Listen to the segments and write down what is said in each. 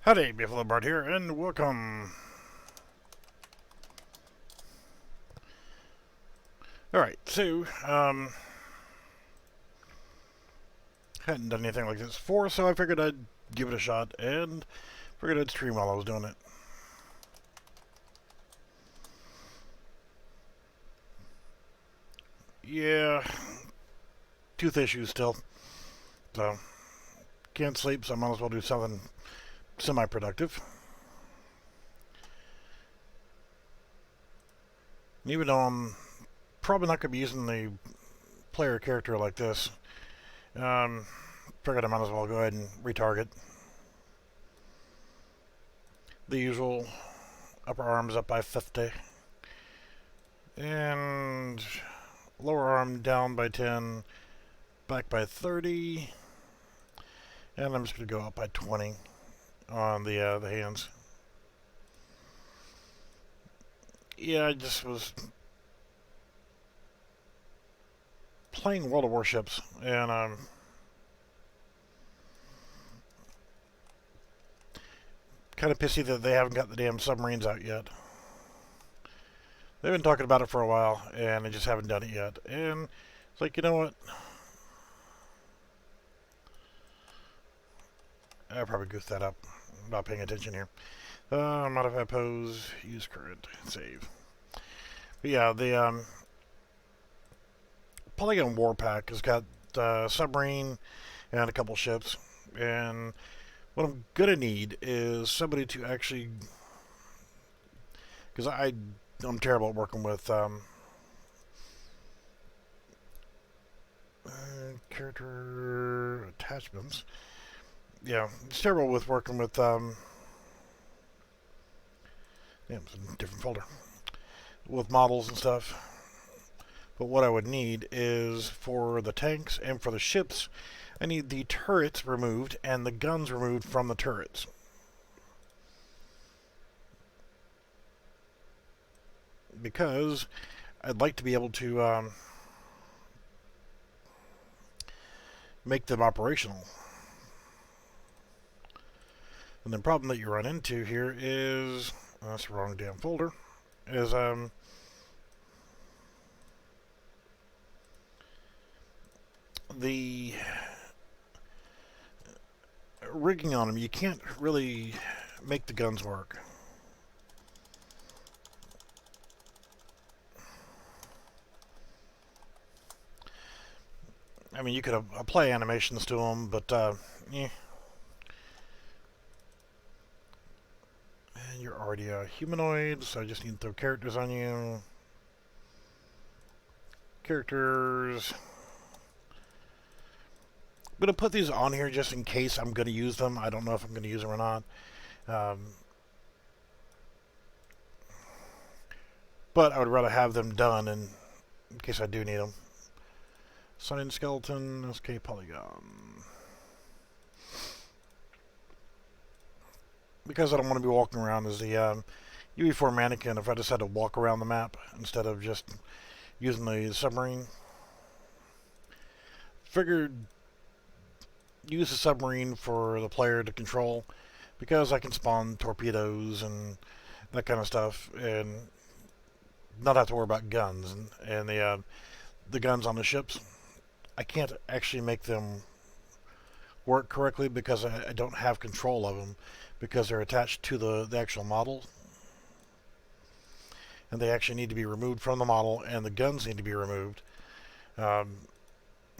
Howdy, Buffalo Bart here, and welcome. Alright, so, hadn't done anything like this before, so I figured I'd give it a shot, and figured I'd stream while I was doing it. Yeah, tooth issues still, so can't sleep, so I might as well do something semi-productive. And even though I'm probably not going to be using the player character like this, figured I might as well go ahead and retarget. The usual upper arms up by 50, and lower arm down by 10, back by 30, and I'm just going to go up by 20 on the hands. Yeah, I just was playing World of Warships, and kind of pissy that they haven't got the damn submarines out yet. They've been talking about it for a while, and they just haven't done it yet. And it's like, you know what? I probably goofed that up. I'm not paying attention here. Modify pose, use current, save. But yeah, the Polygon Warpack has got submarine and a couple ships, and what I'm gonna need is somebody to actually, because I'm terrible at working with character attachments. Yeah, it's terrible with working with it's a different folder, with models and stuff. But what I would need is, for the tanks and for the ships, I need the turrets removed and the guns removed from the turrets. Because I'd like to be able to make them operational. And the problem that you run into here is, that's the wrong damn folder, is the rigging on them. You can't really make the guns work. I mean, you could apply animations to them, but yeah. And you're already a humanoid, so I just need to throw characters on you. Characters. I'm going to put these on here just in case I'm going to use them. I don't know if I'm going to use them or not. But I would rather have them done in case I do need them. Sign skeleton, SK polygon. Because I don't want to be walking around as the UE4 mannequin if I just had to walk around the map instead of just using the submarine. Figured use the submarine for the player to control, because I can spawn torpedoes and that kind of stuff and not have to worry about guns and the guns on the ships. I can't actually make them work correctly because I don't have control of them, because they're attached to the actual model, and they actually need to be removed from the model, and the guns need to be removed. And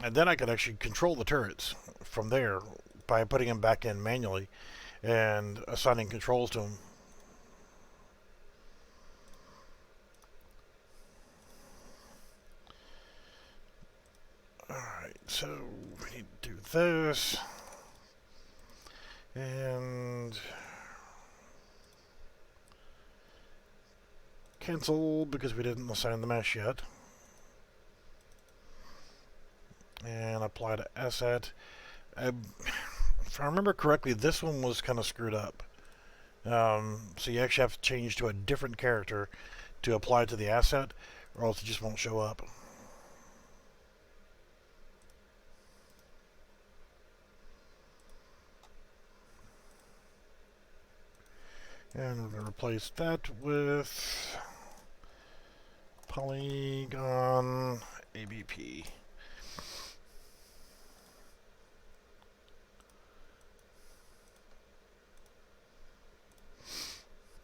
then I could actually control the turrets from there by putting them back in manually and assigning controls to them. Alright, so we need to do this. And cancel because we didn't assign the mesh yet. And apply to asset. If I remember correctly, this one was kind of screwed up. So you actually have to change to a different character to apply to the asset, or else it just won't show up. And we're going to replace that with Polygon ABP.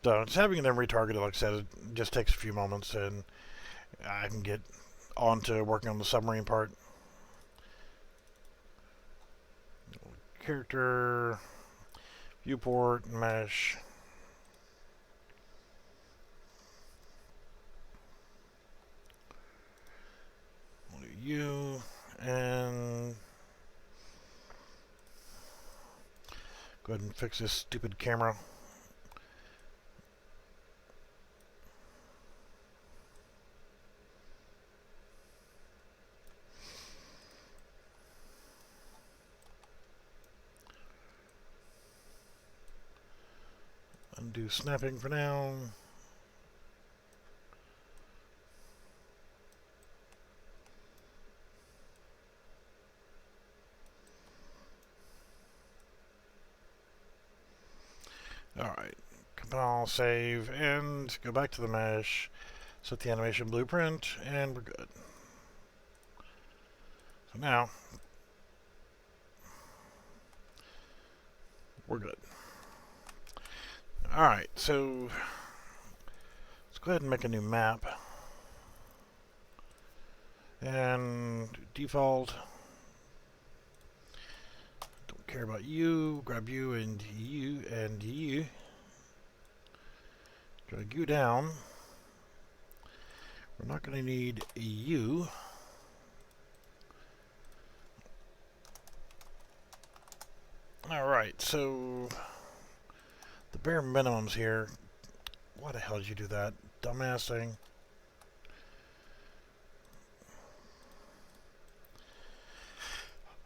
So just having them retargeted, like I said, it just takes a few moments, and I can get on to working on the submarine part. Character, viewport, mesh. We'll do you, and go ahead and fix this stupid camera. Undo snapping for now. Alright, compile, save, and go back to the mesh, set the animation blueprint, and we're good. So now, we're good. Alright, so let's go ahead and make a new map. And default. Don't care about you. Grab you and you and you. Drag you down. We're not going to need a U. Alright, so the bare minimums here. Why the hell did you do that? Dumbass thing.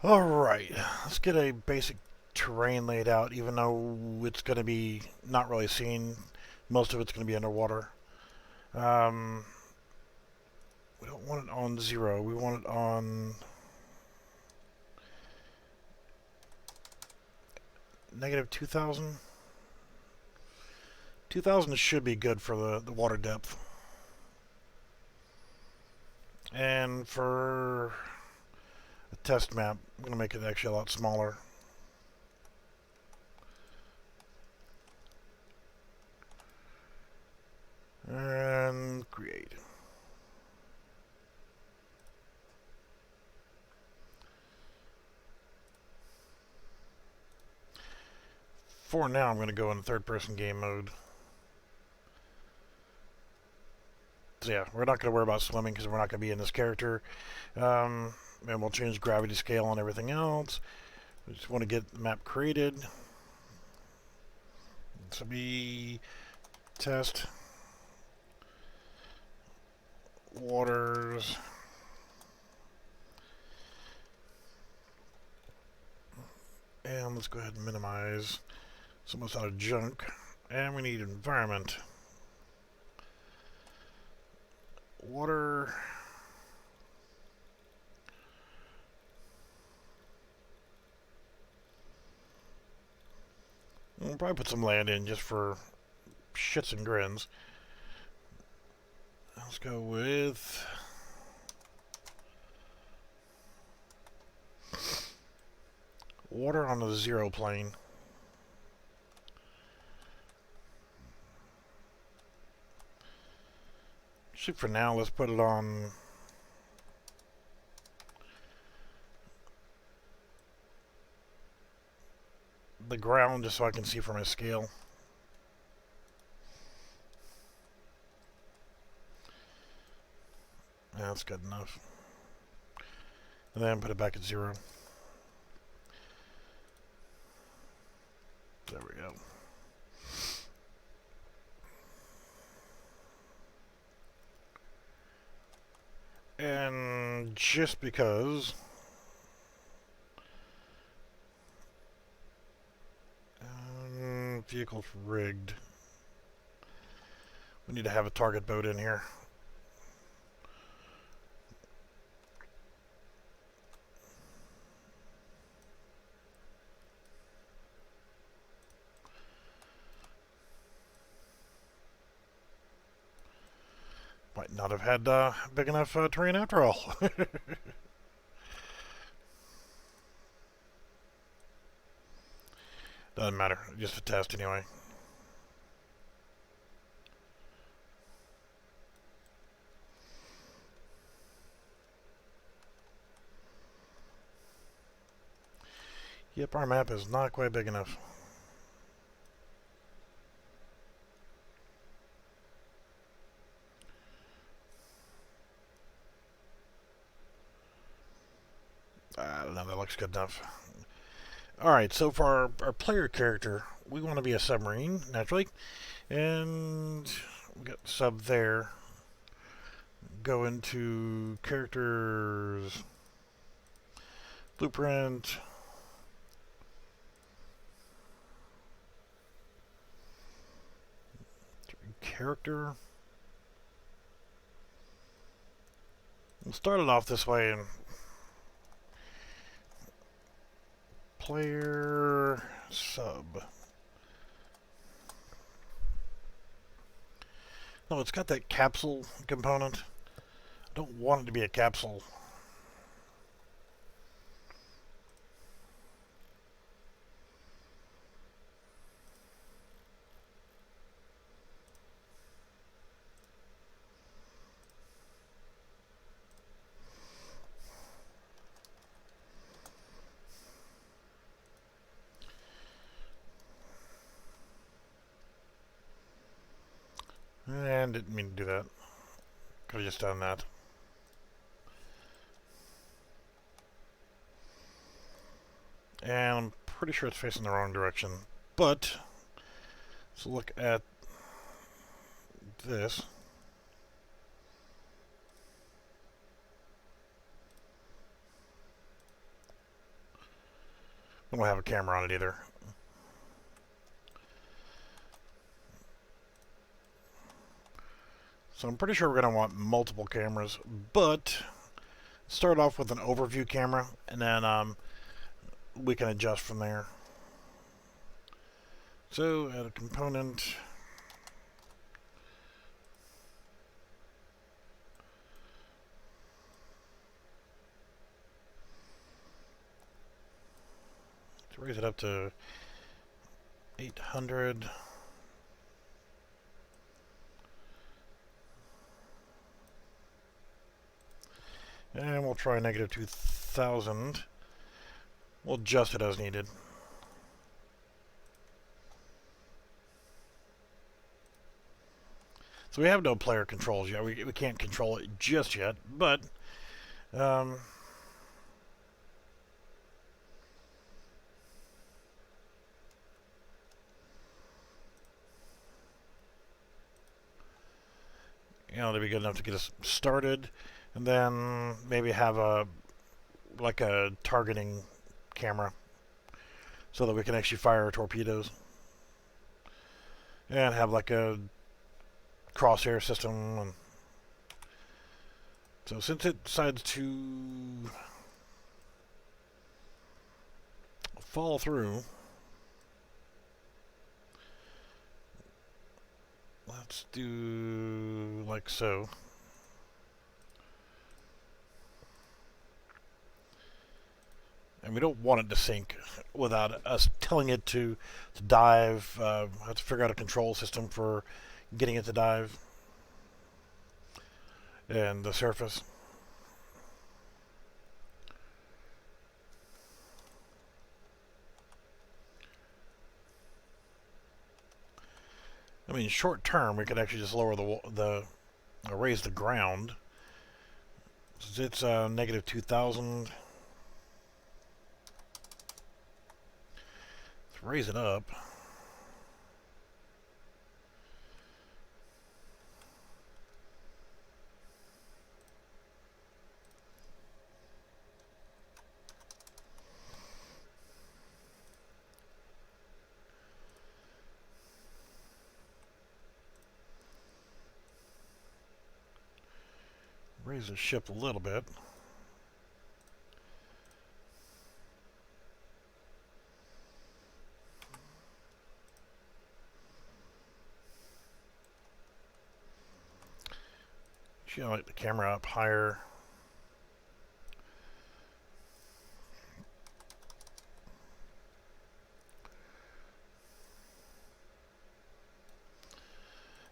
Alright, let's get a basic terrain laid out, even though it's going to be not really seen. Most of it's going to be underwater. We don't want it on 0. We want it on negative 2,000. 2,000 should be good for the water depth. And for a test map, I'm going to make it actually a lot smaller. And create. For now, I'm going to go in third-person game mode. So yeah, we're not going to worry about swimming because we're not going to be in this character. And we'll change gravity scale and everything else. We just want to get the map created. This will be test waters. And let's go ahead and minimize some of this out of junk. And we need environment. Water. We'll probably put some land in just for shits and grins. Let's go with water on the 0 plane. Actually, for now, let's put it on the ground just so I can see from my scale. Yeah, that's good enough. And then put it back at 0. There we go. And just because vehicle's rigged, we need to have a target boat in here. not have had big enough terrain after all. Doesn't matter, just a test anyway. Yep, our map is not quite big enough. I don't know, that looks good enough. Alright, so for our player character, we want to be a submarine, naturally. And we got sub there. Go into characters, blueprint, character. We'll start it off this way and player sub. No, it's got that capsule component. I don't want it to be a capsule. And didn't mean to do that. Could have just done that. And I'm pretty sure it's facing the wrong direction. But let's look at this. I don't have a camera on it either. So I'm pretty sure we're going to want multiple cameras, but start off with an overview camera, and then we can adjust from there. So add a component. Let's raise it up to 800. And we'll try negative 2000. We'll adjust it as needed. So we have no player controls yet. We can't control it just yet, but you know, to be good enough to get us started, and then maybe have a targeting camera so that we can actually fire torpedoes, and have like a crosshair system. And so since it decides to fall through, let's do like so. And we don't want it to sink without us telling it to dive. Have to figure out a control system for getting it to dive. And the surface. I mean, short term, we could actually just lower raise the ground. Since it's negative 2000. Let's raise it up. Raise the ship a little bit. Should I light the camera up higher?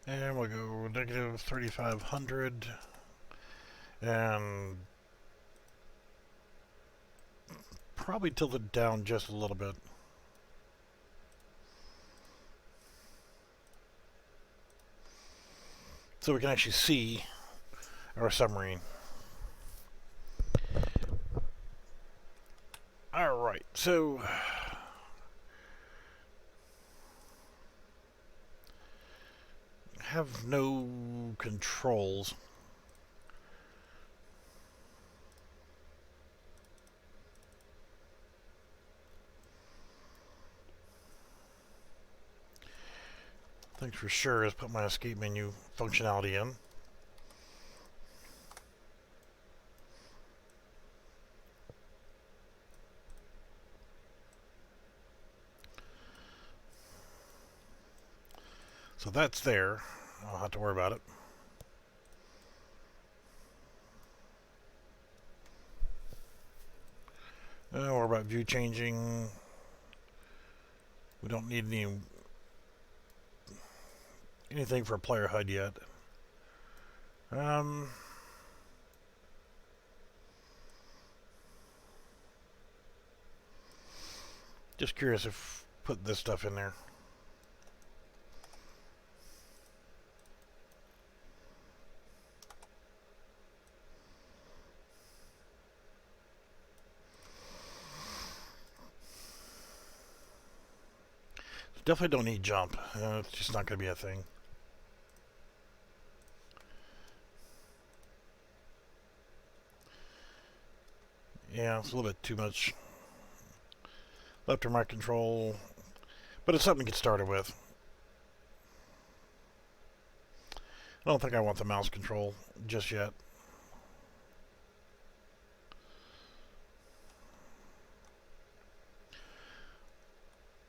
And we'll go negative 3,500 and probably tilt it down just a little bit. So we can actually see our submarine. Alright, so have no controls. Things for sure is put my escape menu functionality in. So that's there. I don't have to worry about it. What about view changing? We don't need anything for a player HUD yet. Just curious if put this stuff in there. Definitely don't need jump. It's just not going to be a thing. Yeah, it's a little bit too much left or right control, but it's something to get started with. I don't think I want the mouse control just yet.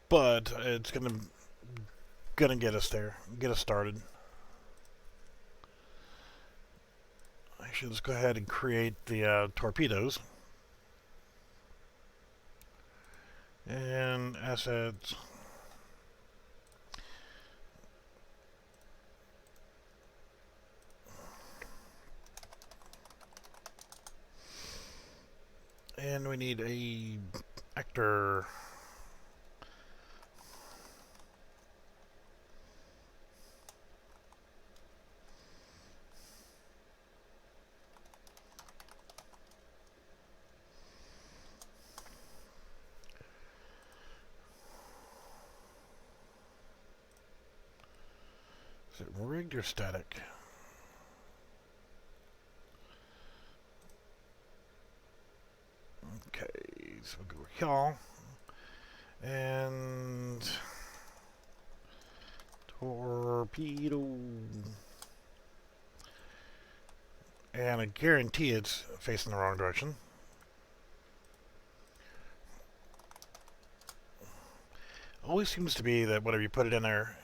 But it's gonna get us there, get us started. Actually, let's go ahead and create the torpedoes. And assets. And we need a actor. Is it rigged or static? Okay, so we'll go here. And torpedo. And I guarantee it's facing the wrong direction. Always seems to be that whatever you put it in there,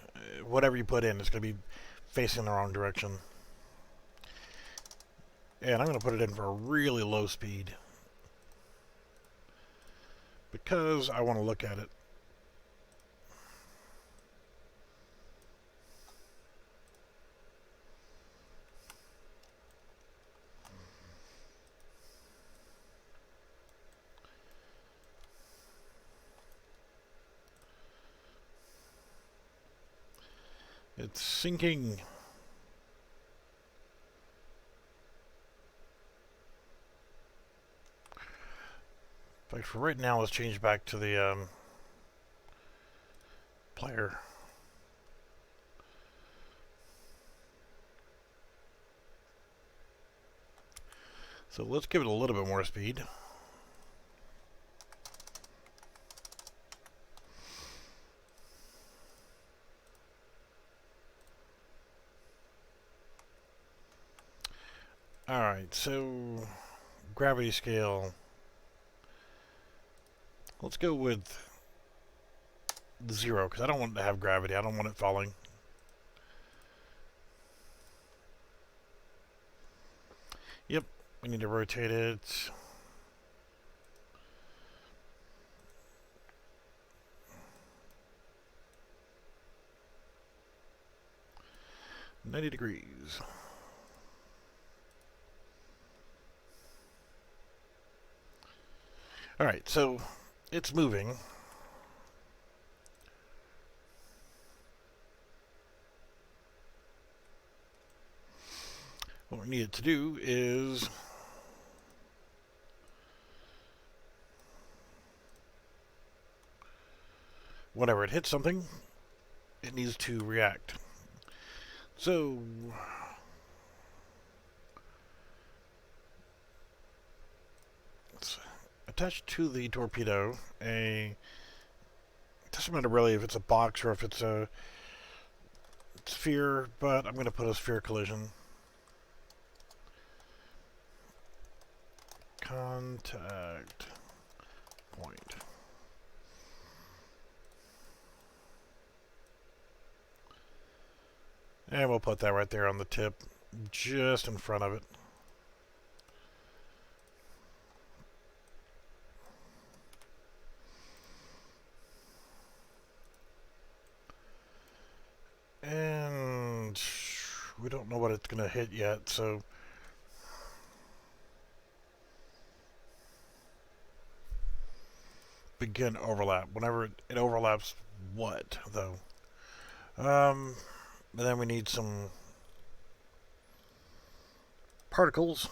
whatever you put in, it's going to be facing the wrong direction. And I'm going to put it in for a really low speed because I want to look at it. It's sinking. In fact, for right now, let's change back to the player. So let's give it a little bit more speed. Alright, so gravity scale. Let's go with 0 because I don't want it to have gravity. I don't want it falling. Yep, we need to rotate it. $90. Alright, so it's moving. What we need it to do is whenever it hits something, it needs to react. So let's attach to the torpedo it doesn't matter really if it's a box or if it's a sphere, but I'm going to put a sphere collision. Contact point. And we'll put that right there on the tip, just in front of it. And we don't know what it's going to hit yet, so begin overlap. Whenever it overlaps what, though? And then we need some particles.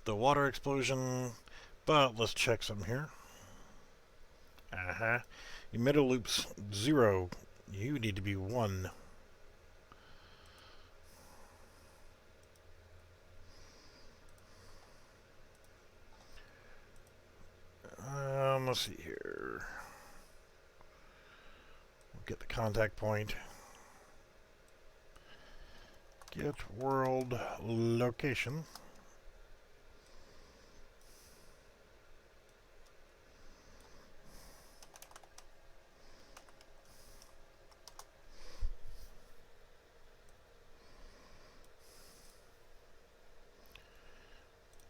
The water explosion, but let's check some here. Emitter loops 0. You need to be 1. Let's see here. We'll get the contact point. Get world location.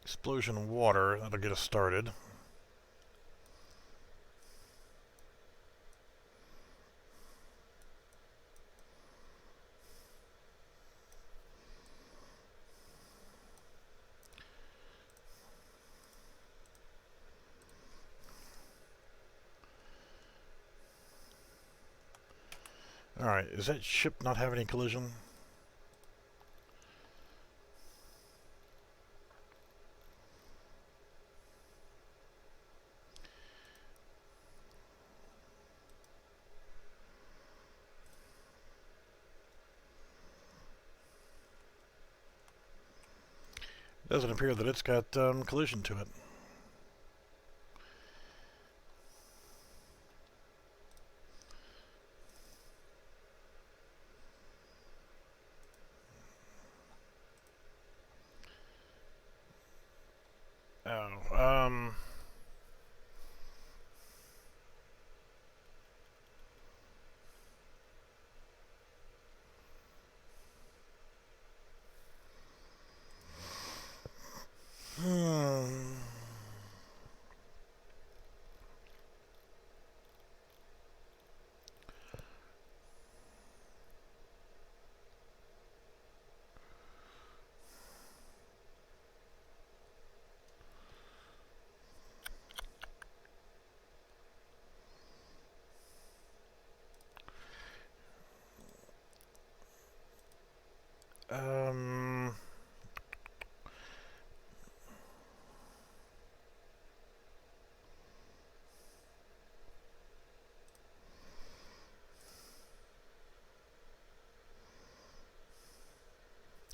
Explosion water, that'll get us started. Alright, is that ship not having any collision? Doesn't appear that it's got collision to it. Oh, um,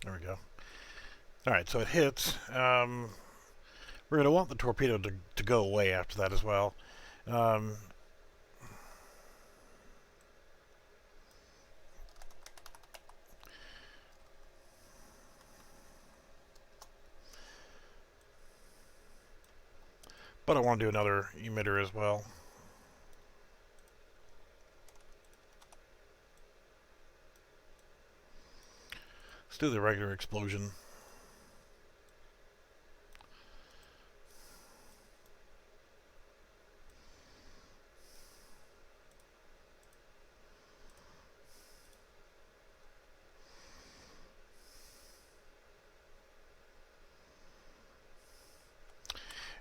there we go. Alright, so it hits. We're going to want the torpedo to go away after that as well. But I want to do another emitter as well. Let's do the regular explosion.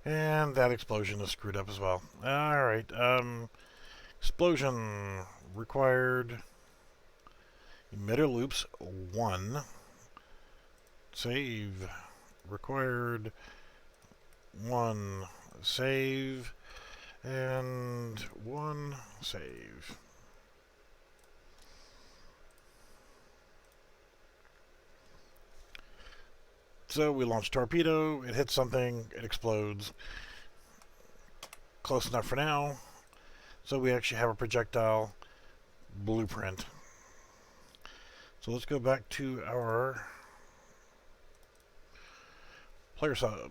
And that explosion is screwed up as well. Alright, explosion required emitter loops 1. Save required 1. Save and 1. Save. So we launch torpedo, it hits something, it explodes. Close enough for now. So we actually have a projectile blueprint. So let's go back to our player sub.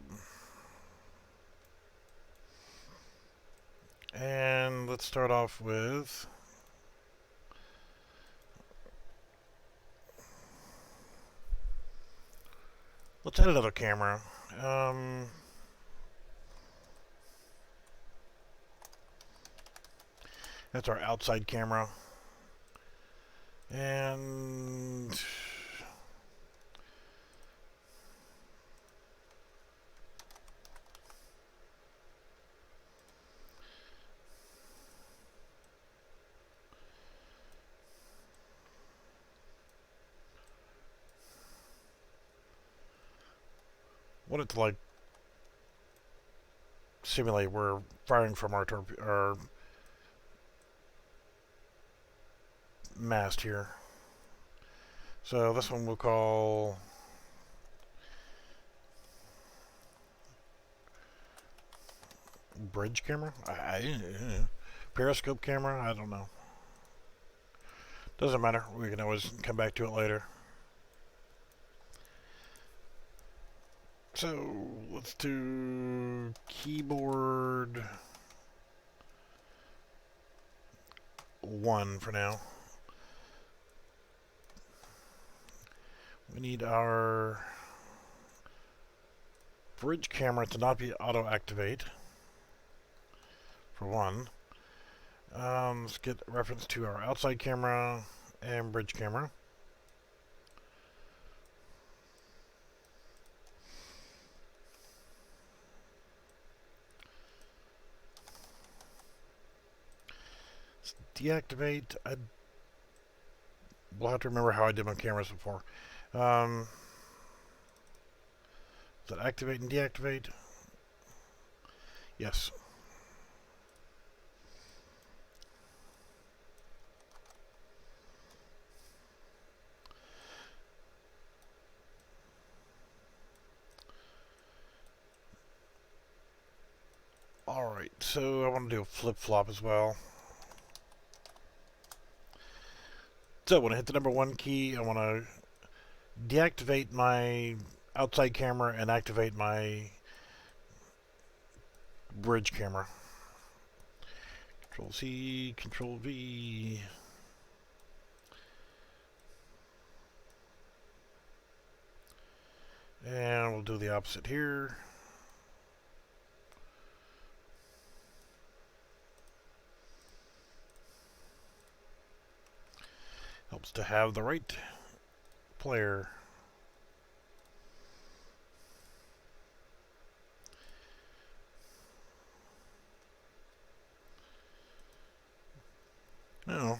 And let's start off with let's add another camera. That's our outside camera. And want it to like simulate we're firing from our mast here. So this one we'll call bridge camera. Periscope camera. I don't know. Doesn't matter. We can always come back to it later. So let's do keyboard 1 for now. We need our bridge camera to not be auto-activate, for 1. Let's get reference to our outside camera and bridge camera. Let's deactivate. We'll have to remember how I did my cameras before. Does it activate and deactivate? Yes. Alright, so I want to do a flip-flop as well. So when I hit the number 1 key, I want to deactivate my outside camera and activate my bridge camera. Control C, Control V. And we'll do the opposite here. Helps to have the right player. No.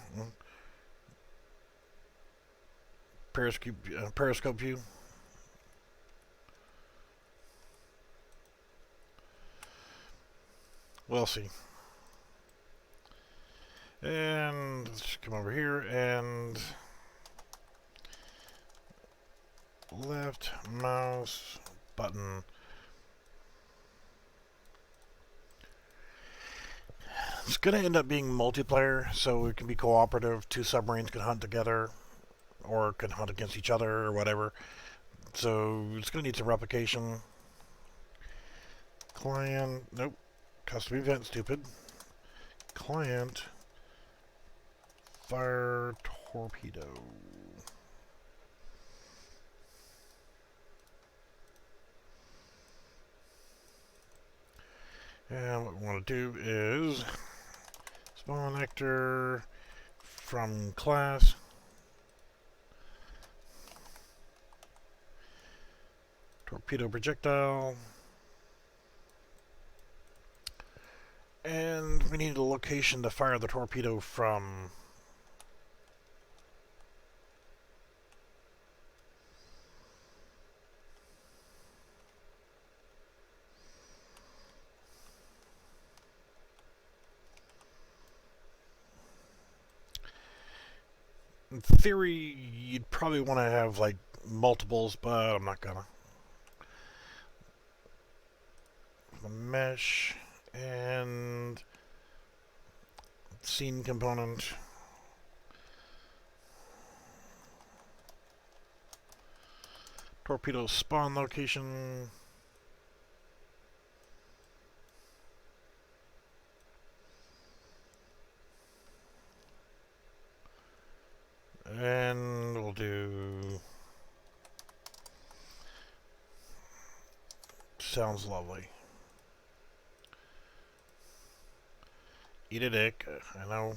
Periscope view. We'll see. And let's come over here and left mouse button. It's going to end up being multiplayer, so it can be cooperative. 2 submarines can hunt together or can hunt against each other or whatever. So it's going to need some replication. Client, nope. Custom event, stupid. Client, fire torpedo. And what we want to do is spawn actor from class. Torpedo projectile. And we need a location to fire the torpedo from. In theory, you'd probably want to have like multiples, but I'm not gonna. The mesh and scene component. Torpedo spawn location. And we'll do. Sounds lovely. Eat a dick, I know.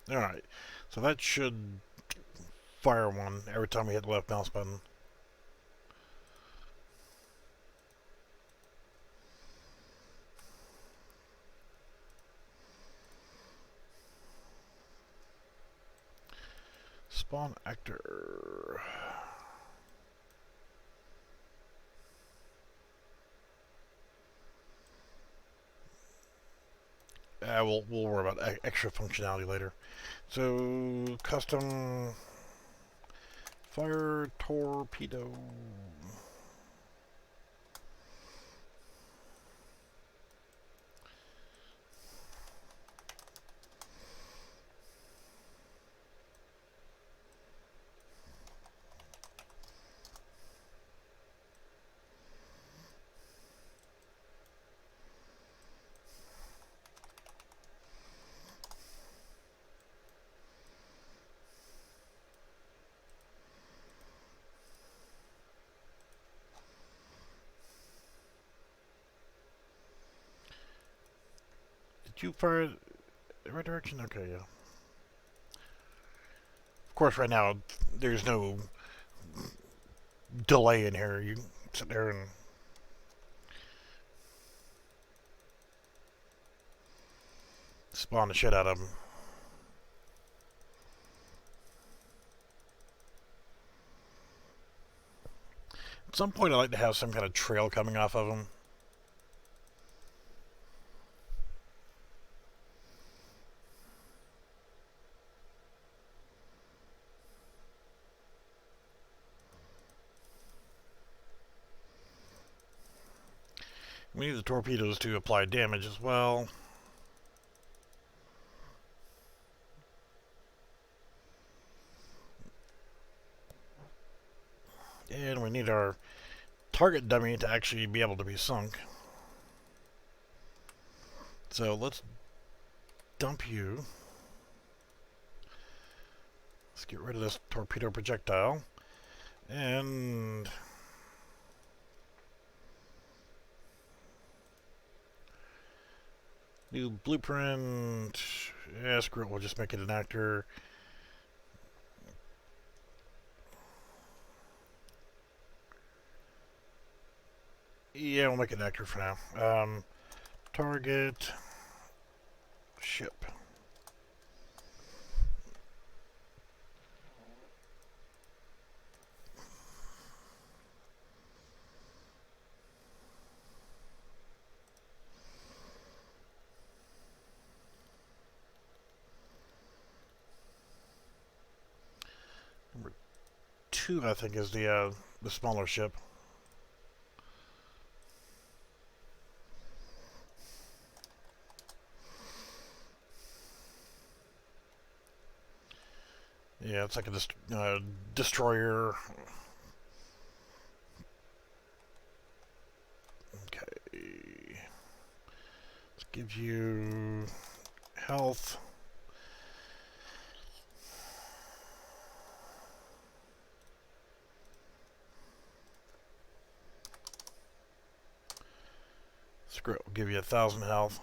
Alright, so that should fire one every time we hit the left mouse button. Spawn actor. We'll worry about extra functionality later. So, custom fire torpedo. Did you fire the right direction? Okay, yeah. Of course, right now, there's no delay in here. You sit there and spawn the shit out of them. At some point, I'd like to have some kind of trail coming off of them. We need the torpedoes to apply damage as well. And we need our target dummy to actually be able to be sunk. So let's dump you. Let's get rid of this torpedo projectile. And new blueprint. Yeah, screw it, we'll just make it an actor. Yeah, we'll make it an actor for now. Target. Ship. Number 2, I think, is the smaller ship. Yeah, it's like a destroyer. Gives you health. Screw it, will give you 1,000 health.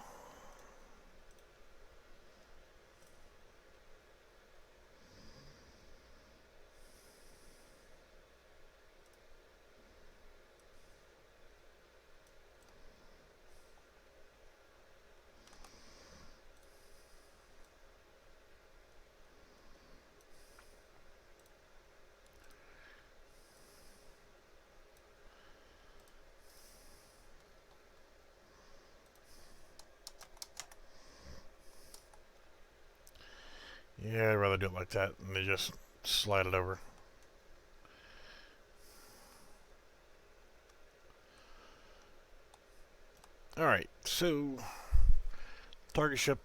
Yeah, I'd rather do it like that and they just slide it over. Alright, so target ship.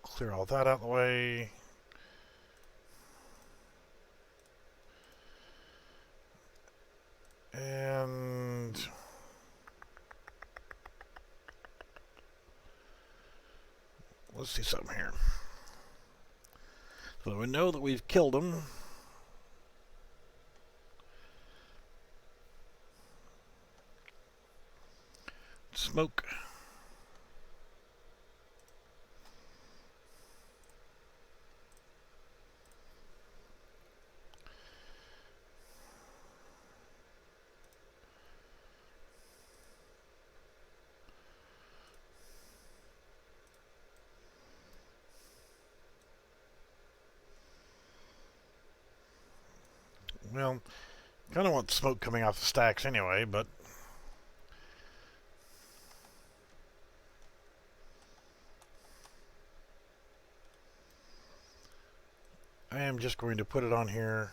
Clear all that out of the way. And let's see something here. So we know that we've killed them. Smoke. Well, kind of want smoke coming off the stacks anyway, but I am just going to put it on here.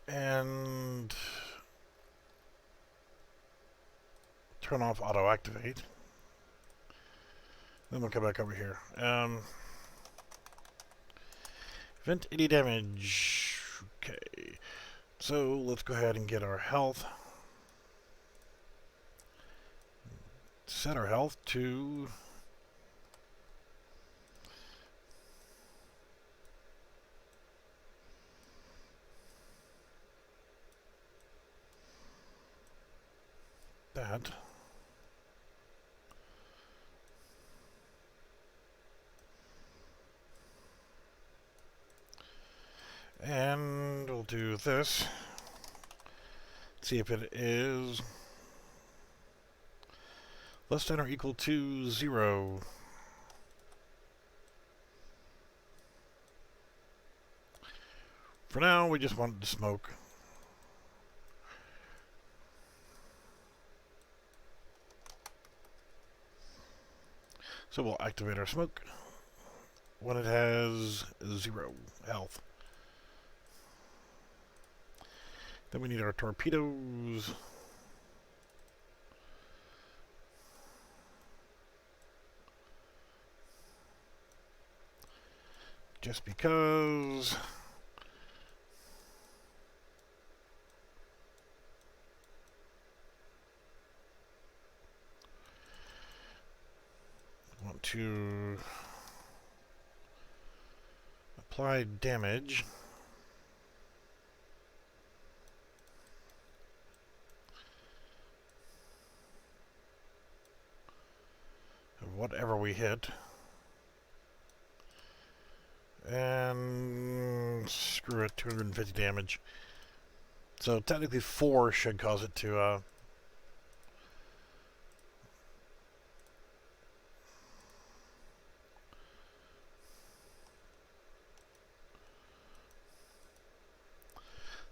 And turn off auto activate. Then we'll come back over here. Prevent any damage. Okay. So let's go ahead and get our health. Set our health to that. And we'll do this. See if it is less than or equal to 0. For now, we just want it to smoke. So we'll activate our smoke when it has 0 health. Then we need our torpedoes. Just because. I want to apply damage. Whatever we hit. And screw it, 250 damage. So technically 4 should cause it to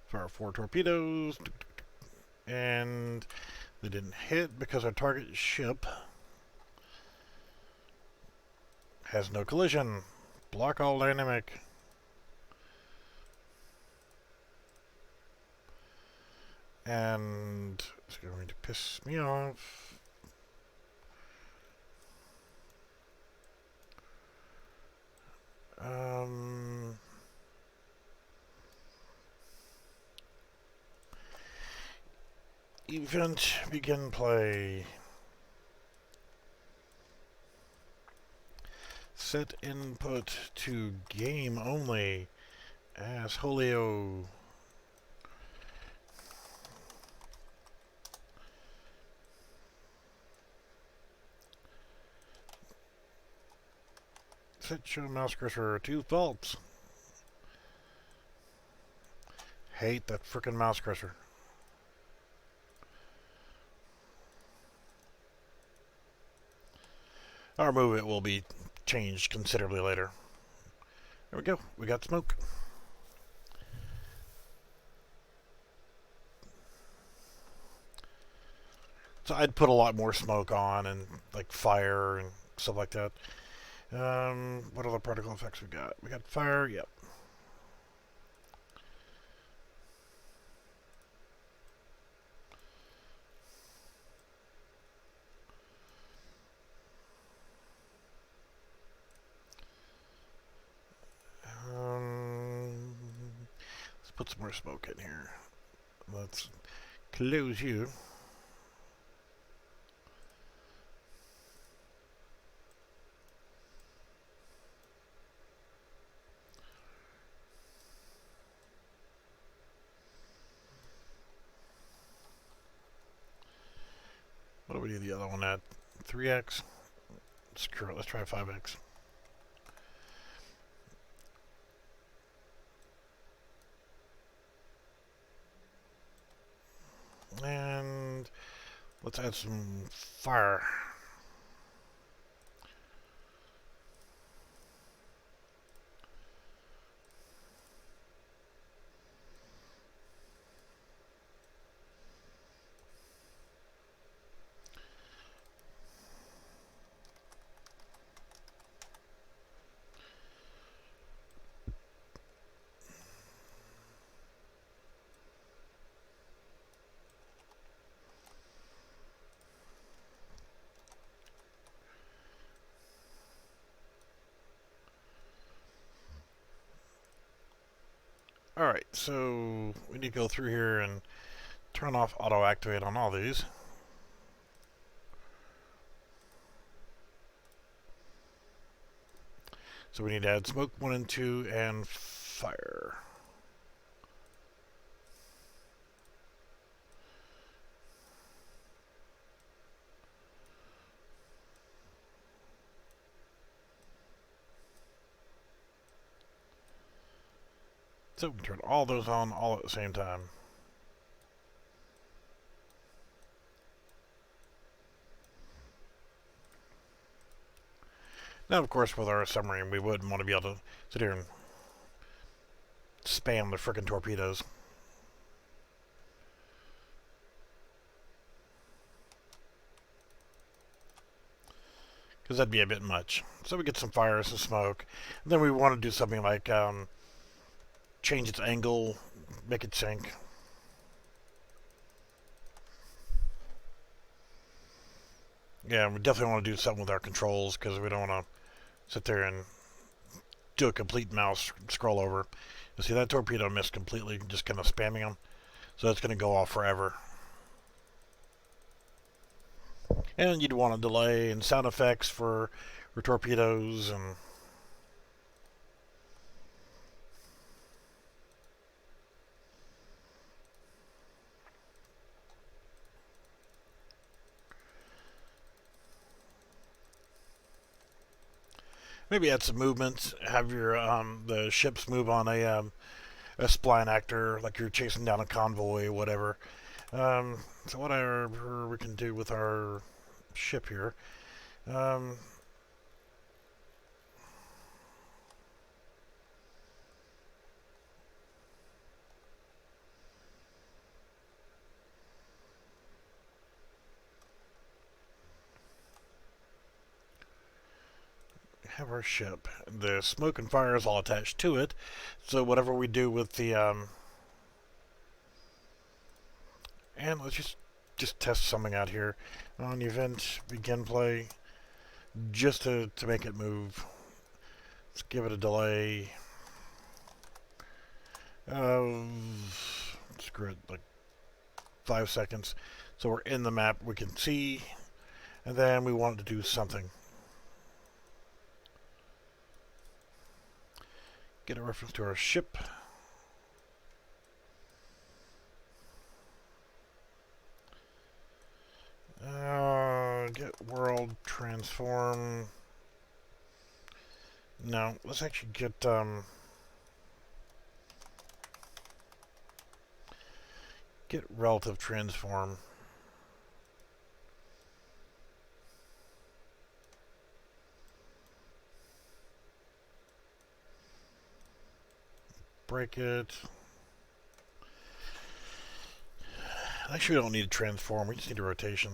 for our 4 torpedoes. And they didn't hit because our target ship has no collision. Block all dynamic. And it's going to piss me off. Event begin play. Set input to game only. Assholio. Set show mouse cursor to false. Hate that frickin' mouse cursor. Our movement will be changed considerably later. There we go. We got smoke. So I'd put a lot more smoke on and like fire and stuff like that. What other particle effects we got? We got fire. Yep. Let's put some more smoke in here. Let's close you. What do we do the other one at? 3x? Screw it, let's try 5x. And let's add some fire. Alright, so we need to go through here and turn off auto activate on all these. So we need to add smoke 1 and 2 and fire. So we can turn all those on all at the same time. Now, of course, with our submarine, we wouldn't want to be able to sit here and spam the frickin' torpedoes. Because that'd be a bit much. So we get some fire, some smoke. And then we want to do something like change its angle, make it sink. Yeah, we definitely want to do something with our controls because we don't want to sit there and do a complete mouse scroll over. You see that torpedo missed completely, just kind of spamming them. So it's going to go off forever. And you'd want a delay and sound effects for torpedoes and maybe add some movements. Have your the ships move on a spline actor, like you're chasing down a convoy, whatever. So whatever we can do with our ship here. Have our ship. The smoke and fire is all attached to it. So whatever we do with the And let's just test something out here on event begin play, just to make it move. Let's give it a delay. Screw it, like 5 seconds. So we're in the map, we can see, and then we want it to do something. Get a reference to our ship. Get world transform. No, let's actually get relative transform. Break it. Actually, we don't need a transform. We just need a rotation.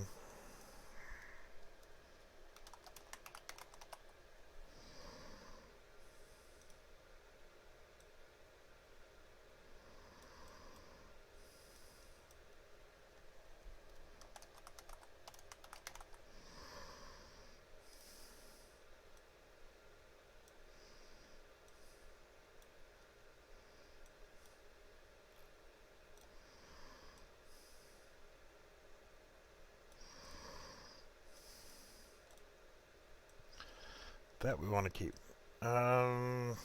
That we want to keep. Let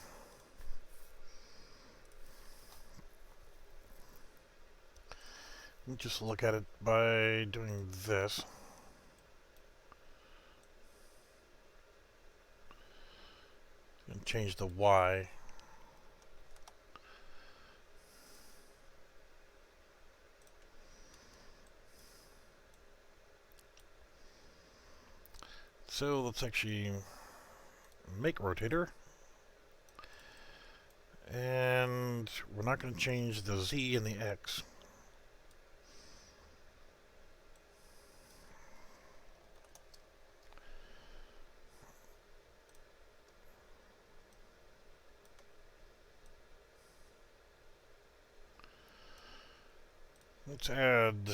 me just look at it by doing this. And change the Y. So let's actually make rotator. And we're not going to change the Z and the X. Let's add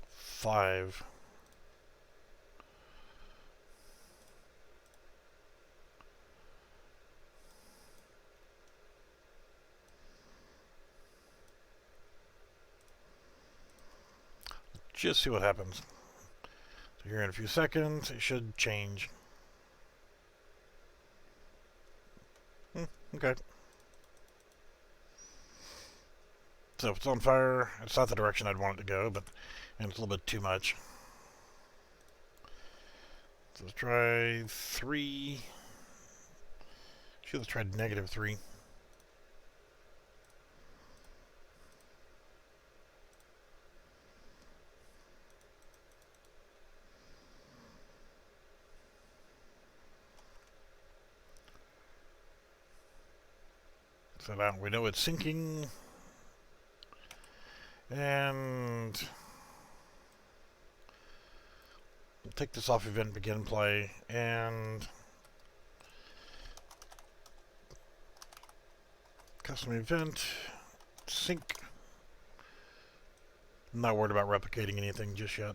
5. Just see what happens. So here in a few seconds, it should change. Okay. So if it's on fire, it's not the direction I'd want it to go, but and it's a little bit too much. So let's try 3. Actually, let's try -3. So now we know it's sinking. And we'll take this off event begin play and custom event sync. I'm not worried about replicating anything just yet.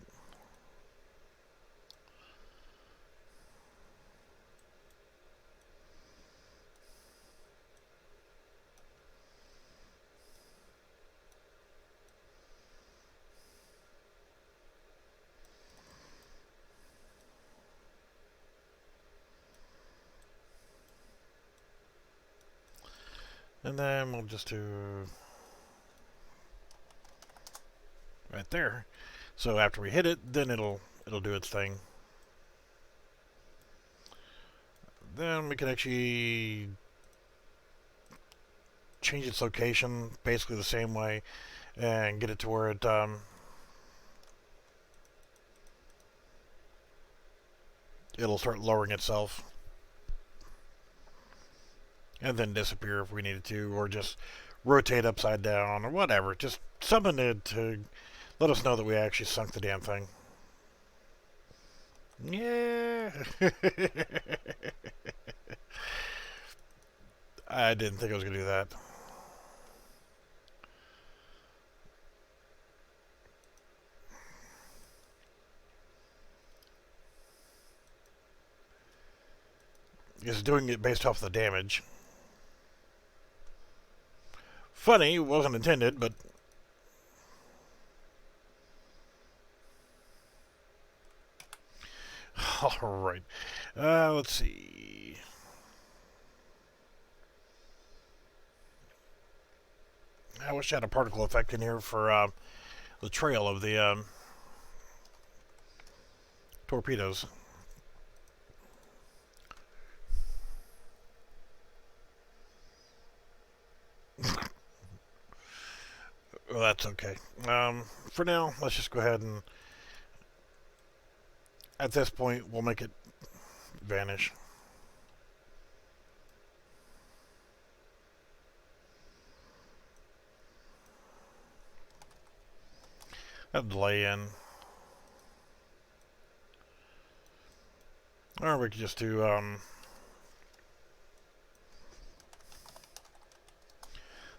And then we'll just do right there. So after we hit it, then it'll do its thing. Then we can actually change its location basically the same way and get it to where it'll start lowering itself and then disappear if we needed to, or just rotate upside down or whatever. Just something to let us know that we actually sunk the damn thing. Yeah. I didn't think I was going to do that. is doing it based off the damage. Funny, wasn't intended, but alright. Let's see. I wish I had a particle effect in here for the trail of the torpedoes. Well, that's okay. For now, let's just go ahead and, at this point, we'll make it vanish. That delay in. Or we could just do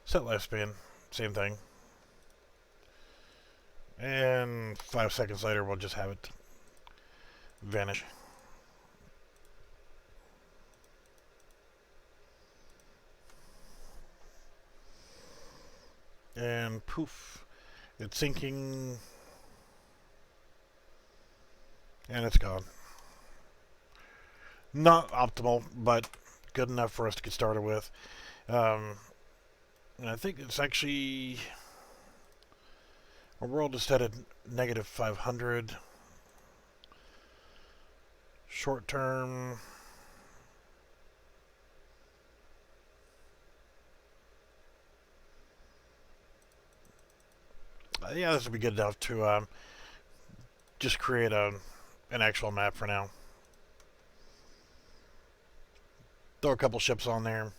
set lifespan, same thing. And 5 seconds later, we'll just have it vanish. And poof, it's sinking, and it's gone. Not optimal, but good enough for us to get started with. And I think it's actually, our world is set at negative 500. Short term. Yeah, this would be good enough to just create an actual map for now. Throw a couple ships on there.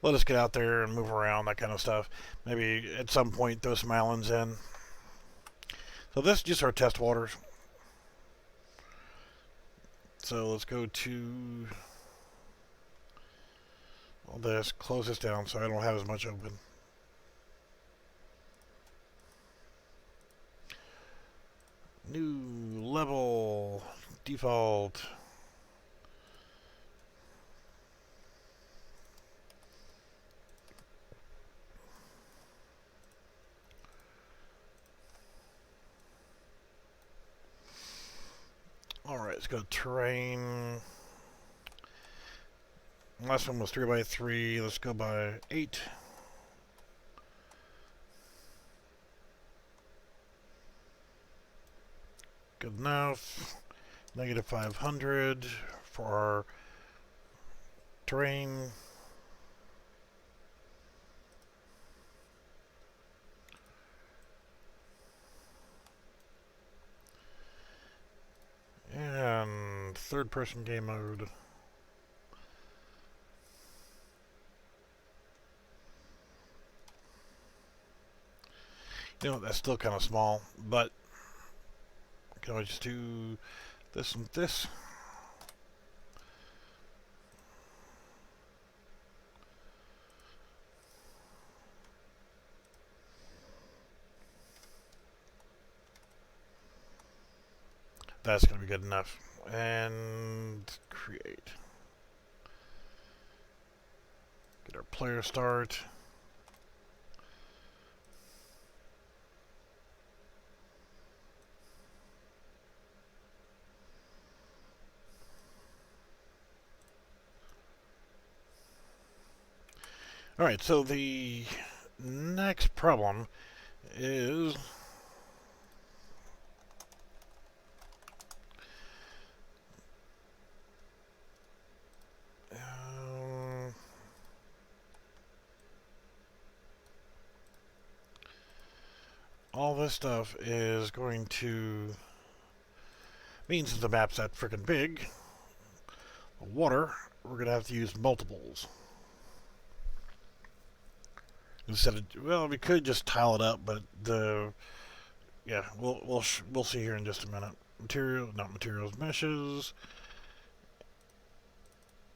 Let us get out there and move around, that kind of stuff. Maybe at some point throw some islands in. So this is just our test waters. So let's go to all this, close this down so I don't have as much open. New level, default. Alright, let's go terrain. Last one was 3x3. Let's go by 8. Good enough. Negative 500 for our terrain. And third person game mode. You know, that's still kind of small, but I can always just do this and this. That's going to be good enough. And create. Get our player start. Alright, so the next problem is all this stuff is going to mean, since the map's that freaking big, water, we're going to have to use multiples. Instead of, well, we could just tile it up, but yeah, we'll see here in just a minute. Material, not materials, meshes,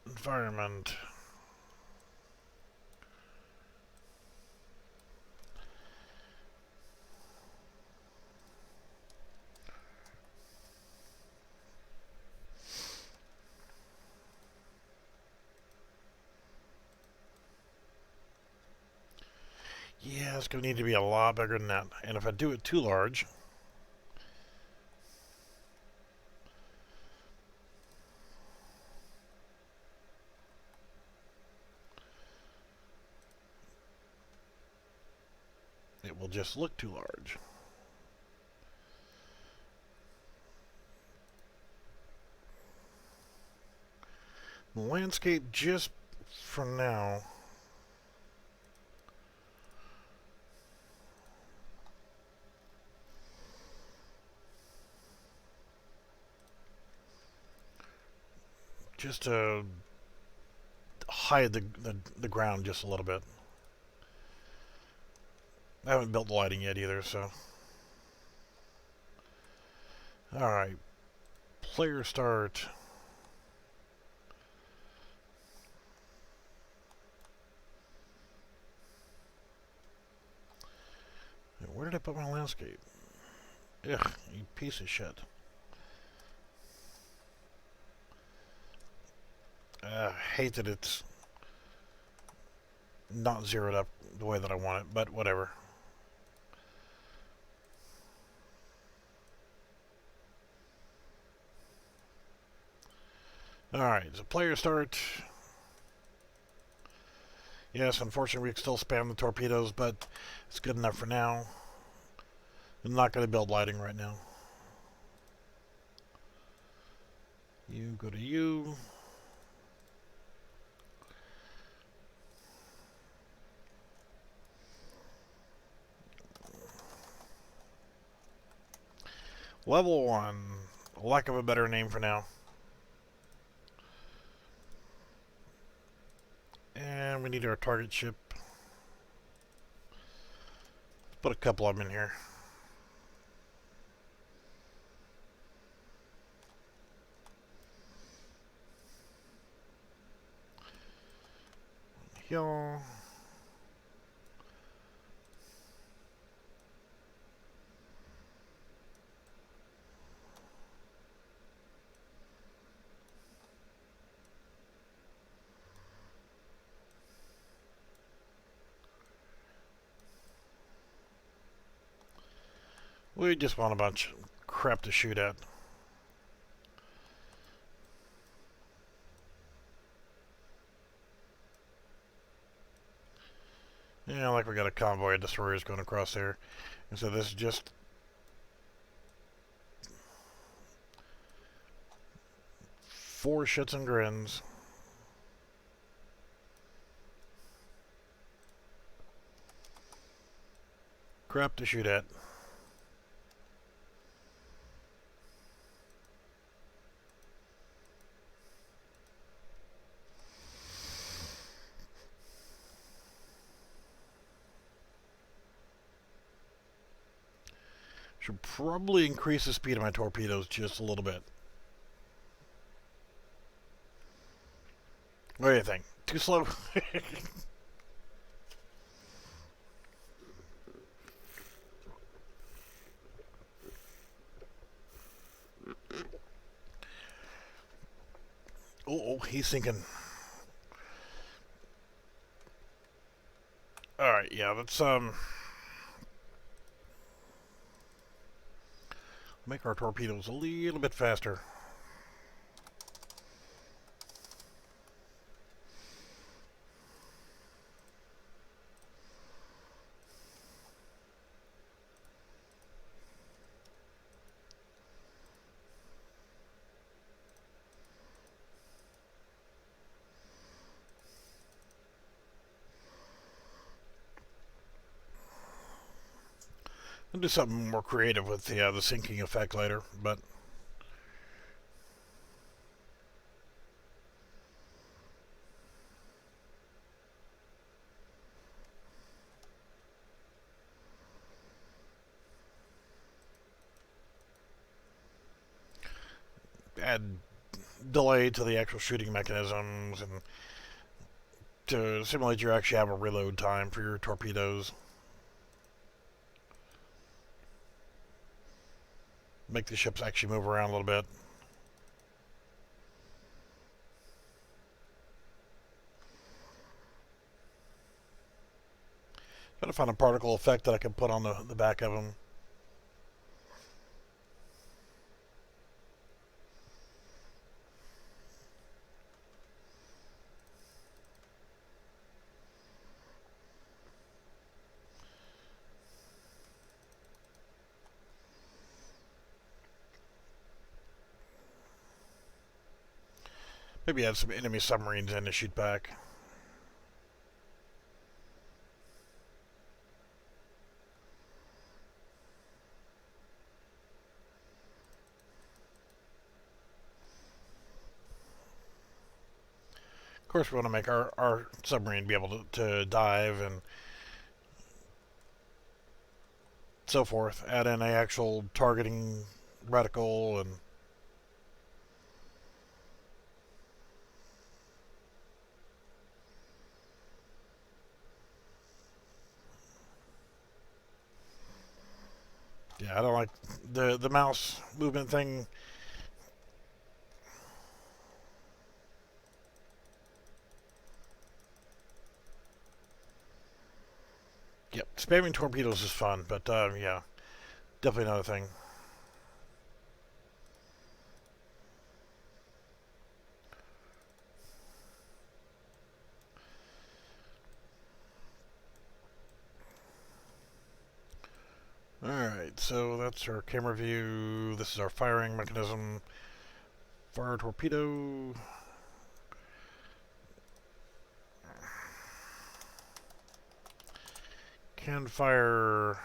environment. That's going to need to be a lot bigger than that. And if I do it too large, it will just look too large. The landscape, just for now, just to hide the ground just a little bit. I haven't built the lighting yet either, so. Alright. Player start. Where did I put my landscape? Ugh, you piece of shit. I hate that it's not zeroed up the way that I want it, but whatever. Alright, so player start. Yes, unfortunately we can still spam the torpedoes, but it's good enough for now. I'm not going to build lighting right now. You go to you. Level 1. Lack of a better name for now. And we need our target ship. Let's put a couple of them in here. Here. We just want a bunch of crap to shoot at. Yeah, like we got a convoy of destroyers going across there. And so this is just four shits and grins. Crap to shoot at. Should probably increase the speed of my torpedoes just a little bit. What do you think? Too slow? Oh, he's sinking. Alright, yeah, let's make our torpedoes a little bit faster. I'll do something more creative with the sinking effect later, but add delay to the actual shooting mechanisms and to simulate you actually have a reload time for your torpedoes. Make the ships actually move around a little bit. Gotta find a particle effect that I can put on the back of them. Maybe add some enemy submarines in to shoot back. Of course, we want to make our submarine be able to dive and so forth. Add in a actual targeting reticle and yeah, I don't like the mouse movement thing. Yep, spamming torpedoes is fun, but yeah, definitely another thing. Alright, so that's our camera view. This is our firing mechanism. Fire torpedo. Can fire.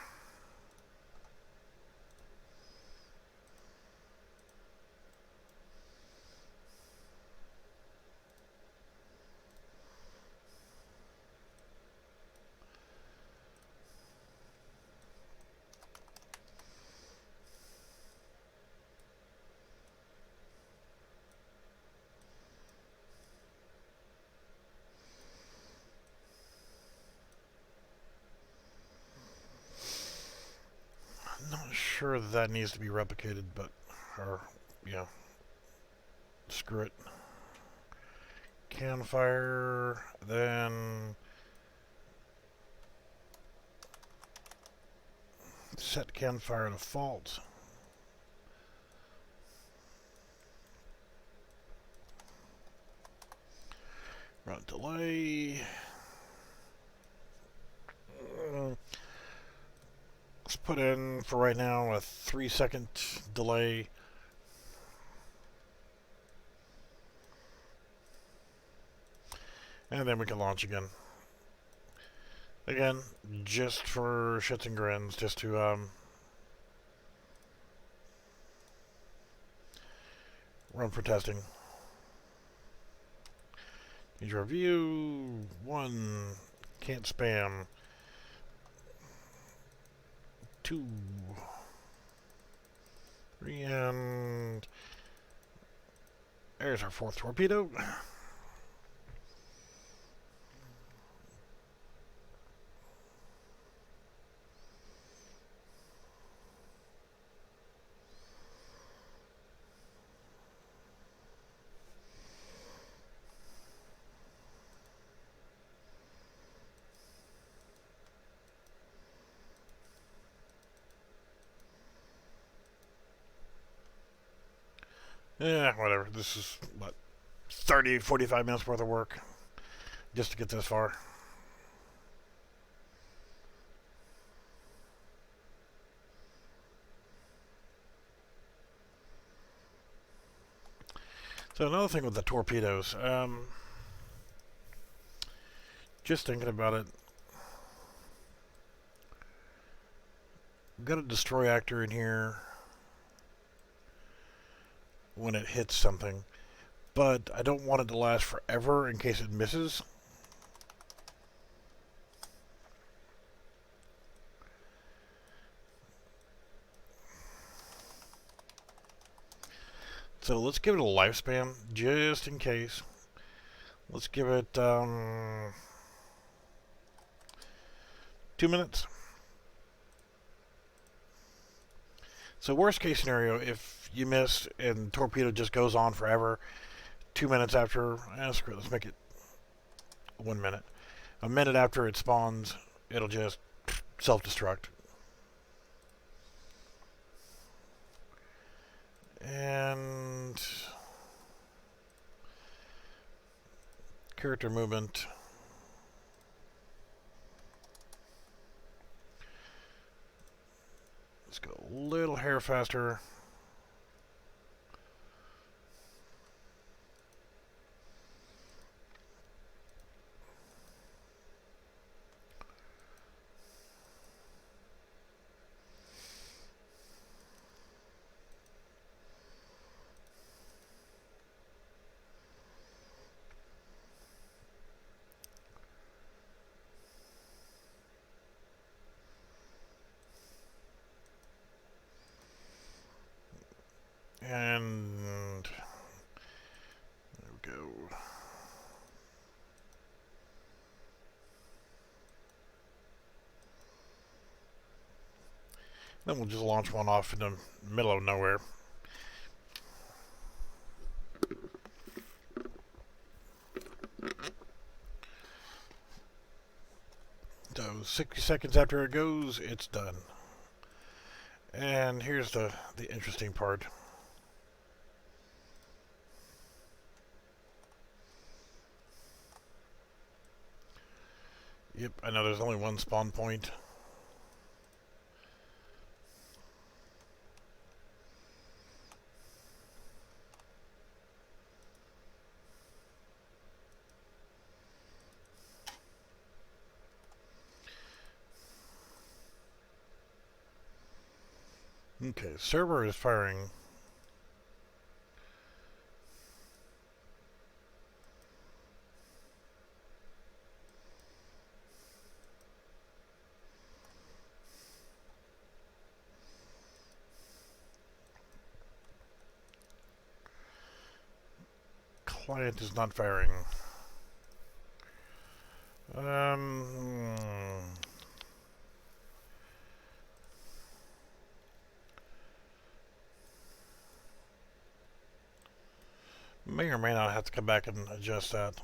Not sure that needs to be replicated, but yeah, screw it. Can fire, then set can fire default. Run delay. Let's put in, for right now, a 3-second delay. And then we can launch again. Again, just for shits and grins, just to run for testing. Here's your review. 1, can't spam. 2, 3, and there's our 4th torpedo. Yeah, whatever. This is, what, 30, 45 minutes worth of work just to get this far. So another thing with the torpedoes, just thinking about it, we've got a destroy actor in here when it hits something, but I don't want it to last forever in case it misses. So let's give it a lifespan, just in case. Let's give it 2 minutes. So worst case scenario, if you miss and torpedo just goes on forever, 2 minutes after, screw it, let's make it 1 minute. A minute after it spawns, it'll just self-destruct. And character movement. Let's go a little hair faster. And there we go. Then we'll just launch one off in the middle of nowhere. So 60 seconds after it goes, it's done. And here's the interesting part. Yep, I know there's only one spawn point. Okay, server is firing. Client is not firing. May or may not have to come back and adjust that.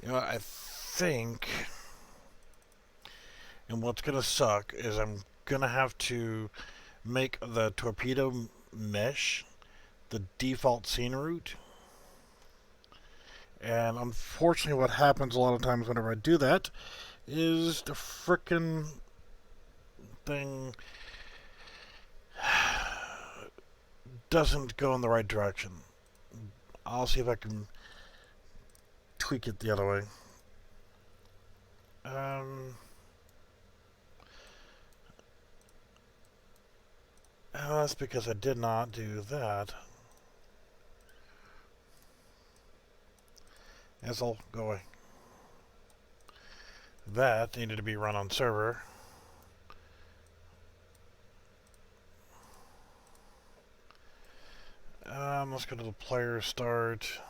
You know, I think, and what's gonna suck is I'm gonna have to make the torpedo mesh the default scene route. And unfortunately, what happens a lot of times whenever I do that is the frickin' thing doesn't go in the right direction. I'll see if I can tweak it the other way. That's because I did not do that. This'll go away. That needed to be run on server. Let's go to the player start.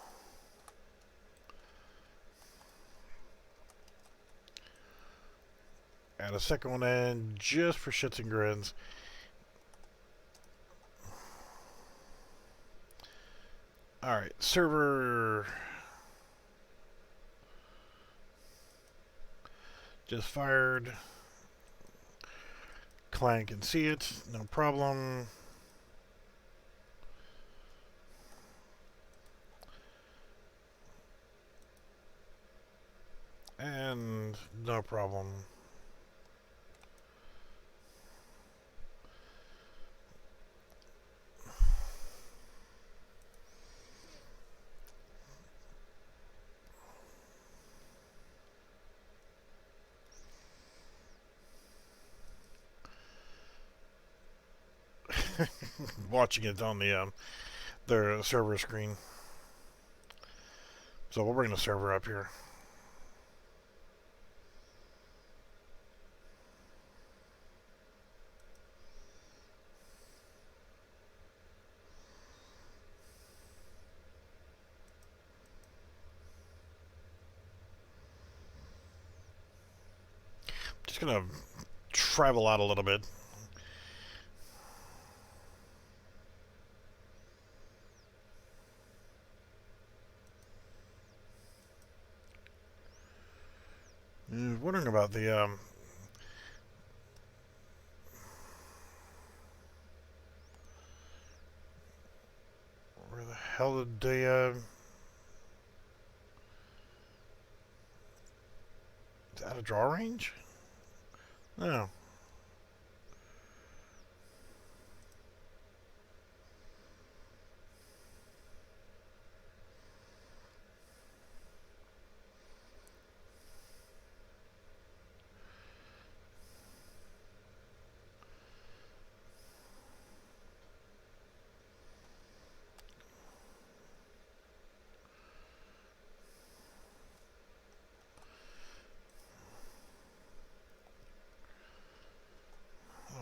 Add a second one in just for shits and grins. Alright, server just fired. Client can see it, no problem. And no problem. Watching it on the their server screen. So we'll bring the server up here. Just gonna travel out a little bit. wondering about the where the hell did they is that a draw range? No.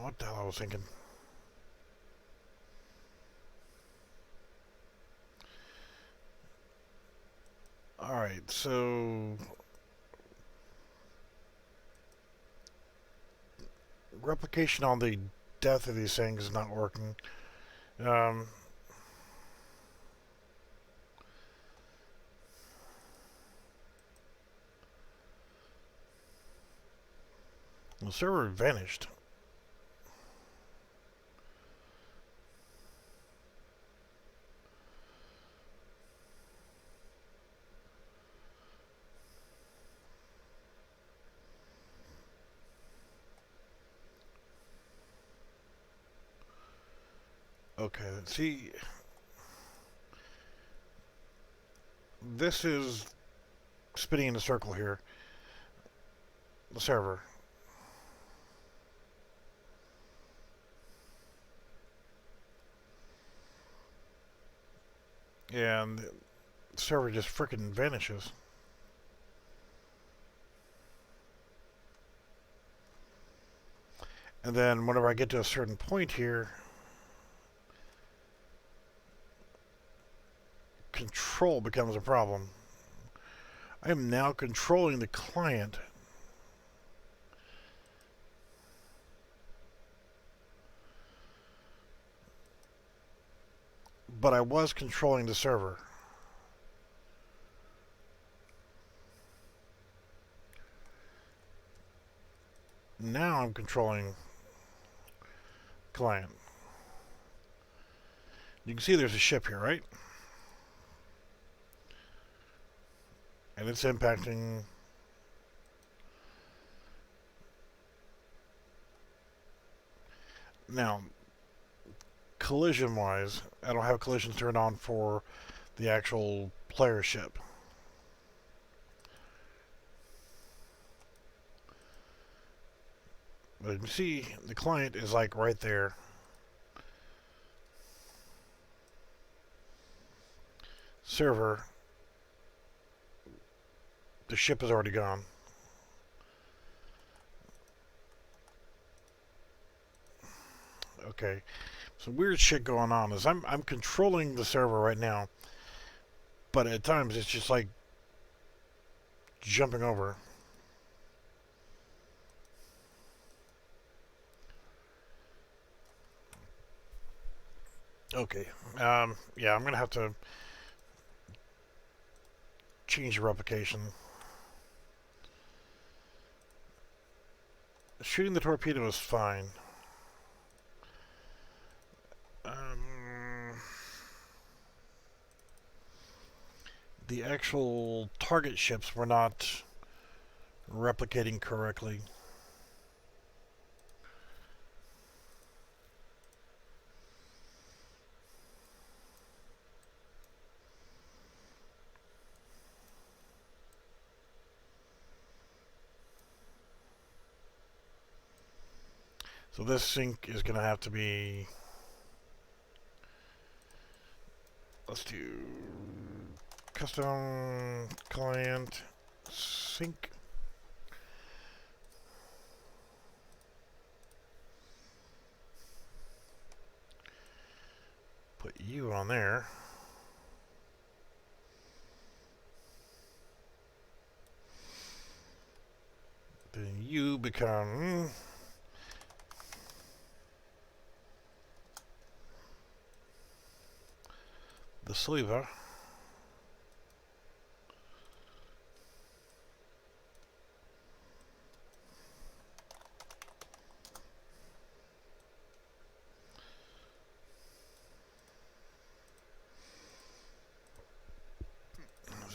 What the hell I was thinking. Alright, so replication on the death of these things is not working. The server vanished. Okay, see, this is spinning in a circle here. The server. And the server just freaking vanishes. And then whenever I get to a certain point here, control becomes a problem. I am now controlling the client. But I was controlling the server. Now I'm controlling client. You can see there's a ship here, right? And it's impacting. Now, collision wise, I don't have collisions turned on for the actual player ship. But you can see the client is like right there. Server, the ship is already gone. Okay, some weird shit going on. Is I'm controlling the server right now, but at times it's just like jumping over. Okay, yeah, I'm gonna have to change the replication. Shooting the torpedo is fine. The actual target ships were not replicating correctly. So this sync is going to have to be, let's do custom client sync. Put you on there. Then you become the sleever.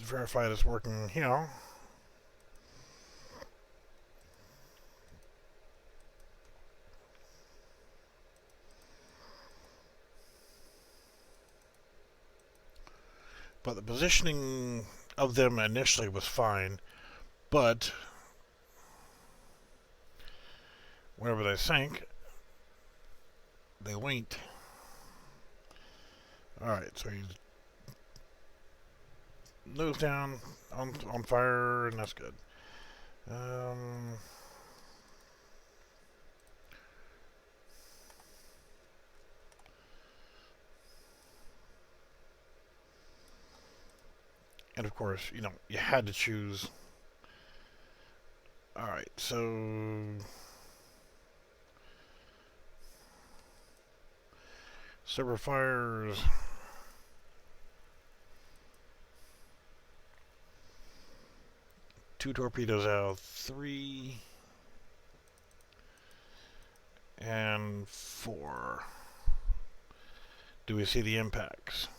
verify it's working here. But the positioning of them initially was fine, but whenever they sank, they winked. Alright, so he's nose down, on fire, and that's good. And of course, you know, you had to choose. Alright, so server fires. Two torpedoes out, 3 and 4. Do we see the impacts?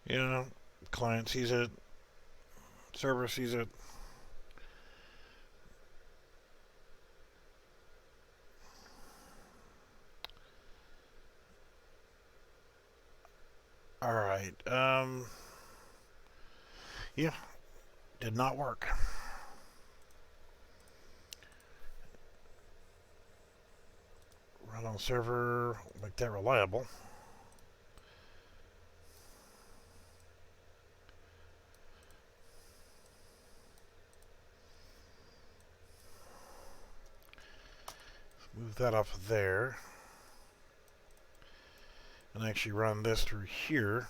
You know, client sees it, server sees it. Alright, yeah, did not work. Run on server, make that reliable. Move that off of there. And actually run this through here.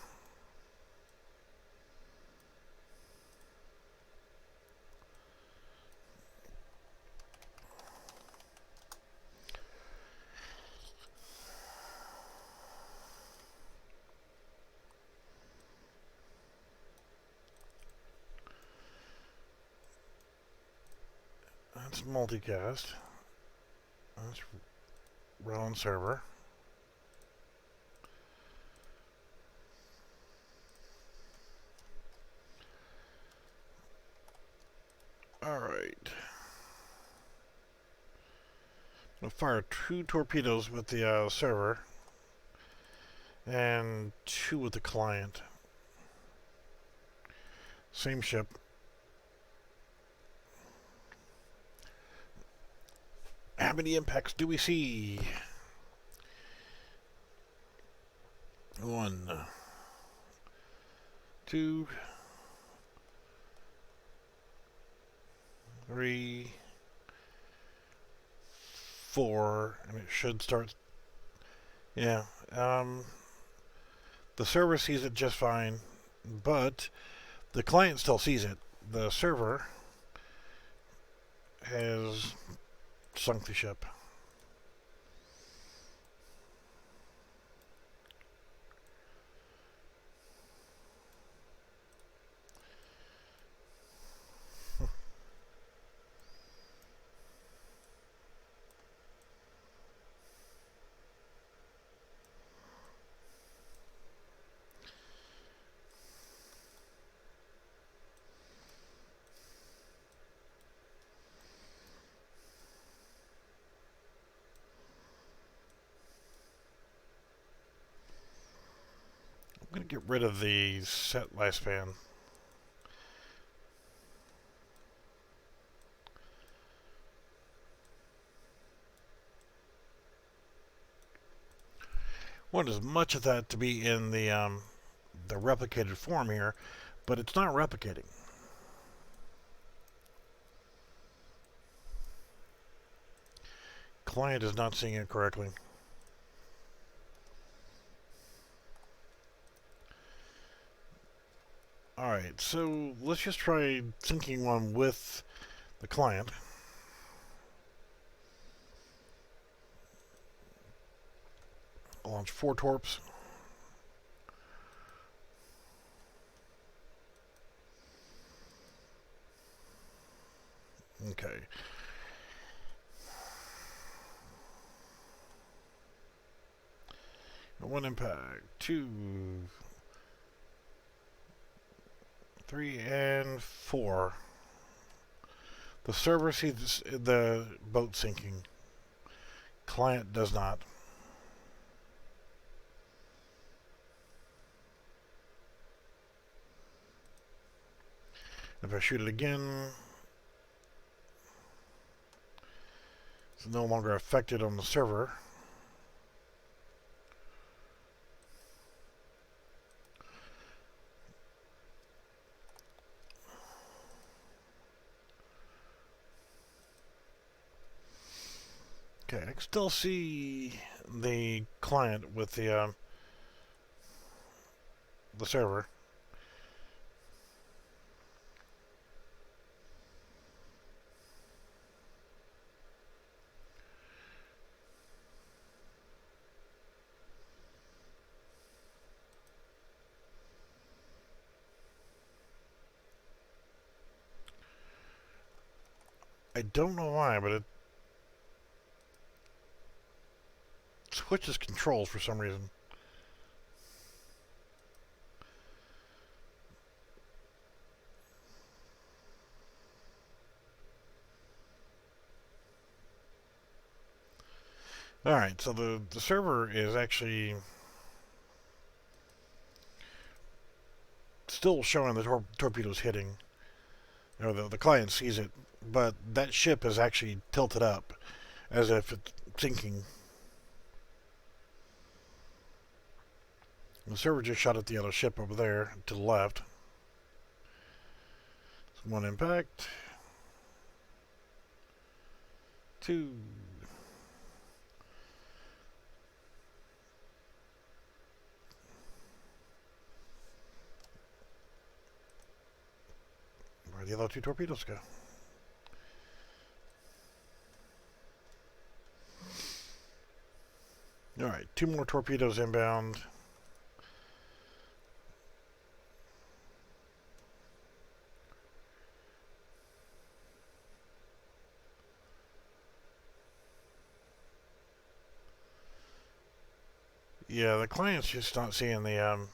That's multicast. That's run on server. Alright. I'm going to fire 2 torpedoes with the server and 2 with the client. Same ship. How many impacts do we see? 1, 2, 3, 4, and it should start. Yeah, the server sees it just fine, but the client still sees it. The server has sunk the ship. I'm going to get rid of the set lifespan. Want as much of that to be in the replicated form here, but it's not replicating. Client is not seeing it correctly. Alright, so let's just try syncing one with the client. Launch 4 torps. Okay. One impact, 2, 3 and 4. The server sees the boat sinking. Client does not. If I shoot it again, it's no longer affected on the server. Okay, I can still see the client with the server. I don't know why, but it switches controls for some reason. Alright, so the server is actually still showing the torpedoes hitting. You know, the client sees it, but that ship is actually tilted up as if it's sinking. The server just shot at the other ship over there to the left. So 1 impact. 2. Where'd the other 2 torpedoes go? Alright, 2 more torpedoes inbound. Yeah, the client's just not seeing the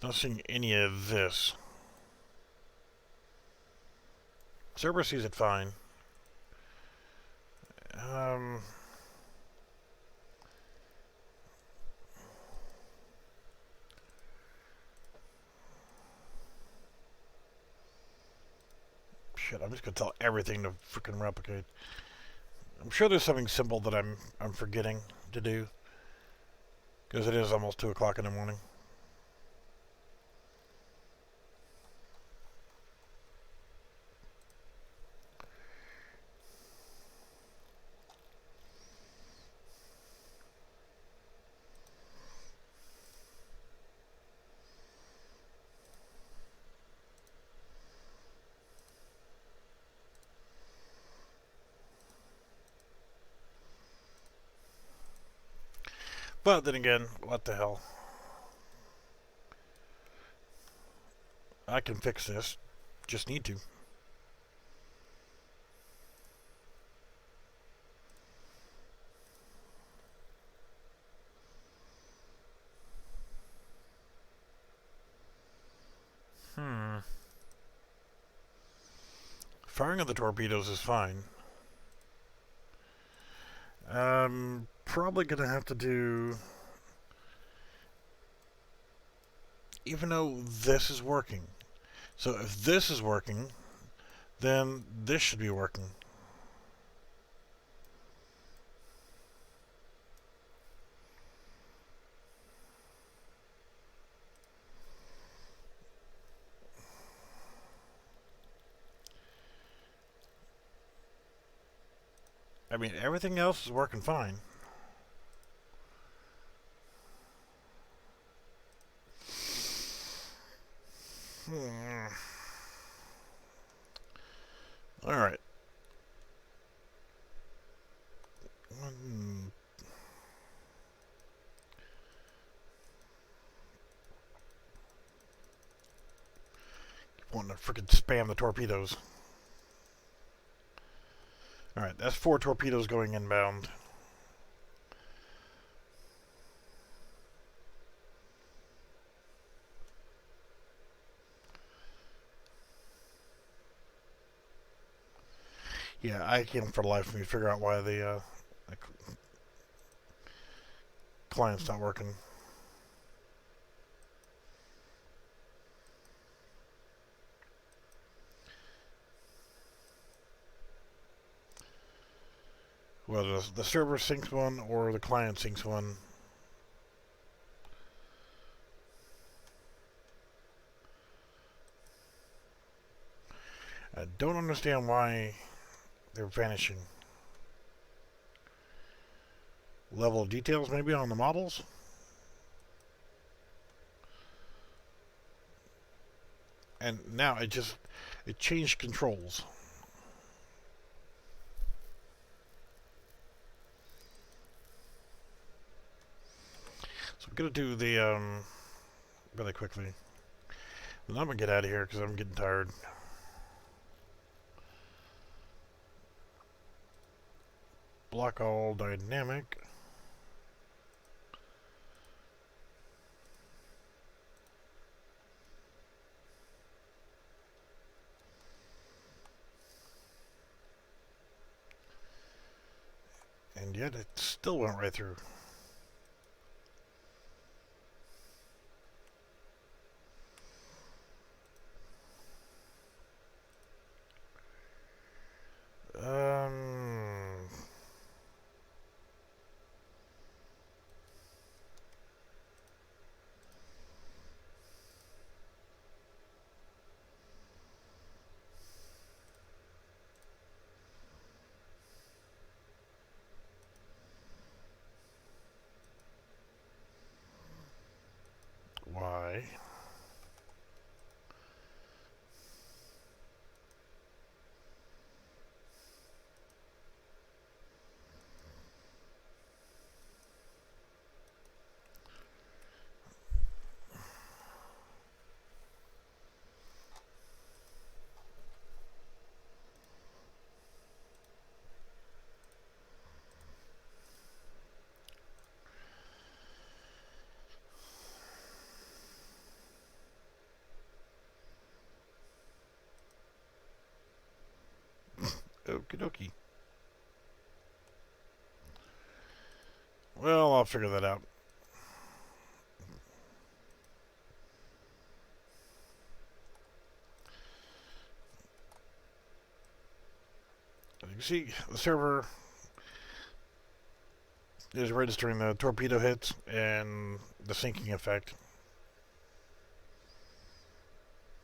not seeing any of this. Server sees it fine. Shit, I'm just gonna tell everything to freaking replicate. I'm sure there's something simple that I'm forgetting to do, because it is almost 2 o'clock in the morning. But then again, what the hell? I can fix this. Just need to. Firing of the torpedoes is fine. I'm probably gonna have to do... Even though this is working. So if this is working, then this should be working. I mean, everything else is working fine. Alright. Wanting to freaking spam the torpedoes. Alright, that's 4 torpedoes going inbound. Yeah, I can't for the life of me figure out why the client's not working. Whether the server syncs one or the client syncs one. I don't understand why they're vanishing. Level of details maybe on the models? And now it changed controls. So I'm gonna do the really quickly. Then I'm gonna get out of here because I'm getting tired. Block all dynamic. And yet it still went right through. Why? Okie dokie. Well, I'll figure that out. You can see the server is registering the torpedo hits and the sinking effect.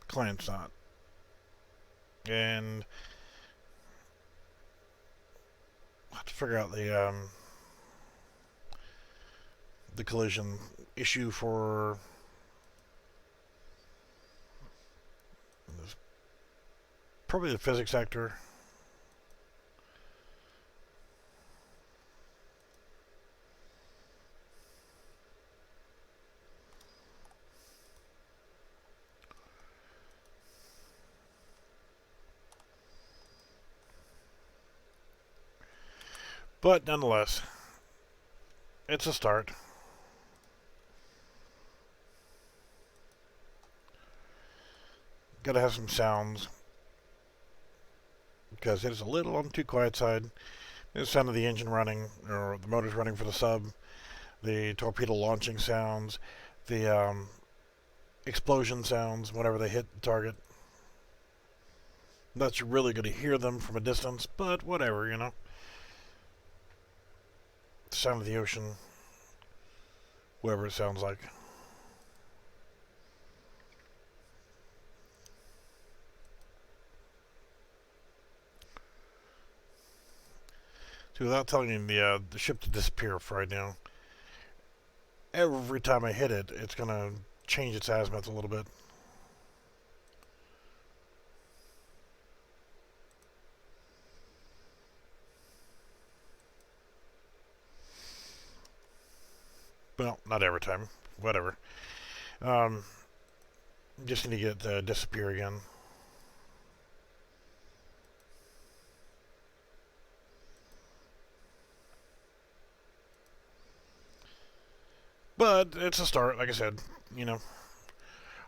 Client's not. And I'll have to figure out the collision issue for probably the physics actor. But nonetheless, it's a start. Gotta have some sounds because it is a little on the too quiet side. The sound of the engine running or the motors running for the sub, the torpedo launching sounds, the explosion sounds whenever they hit the target. Not you're really going to hear them from a distance, but whatever, you know. The sound of the ocean, whatever it sounds like. So without telling you the ship to disappear for right now, every time I hit it, it's going to change its azimuth a little bit. Well, not every time. Whatever. Just need to get it to disappear again. But it's a start, like I said. You know,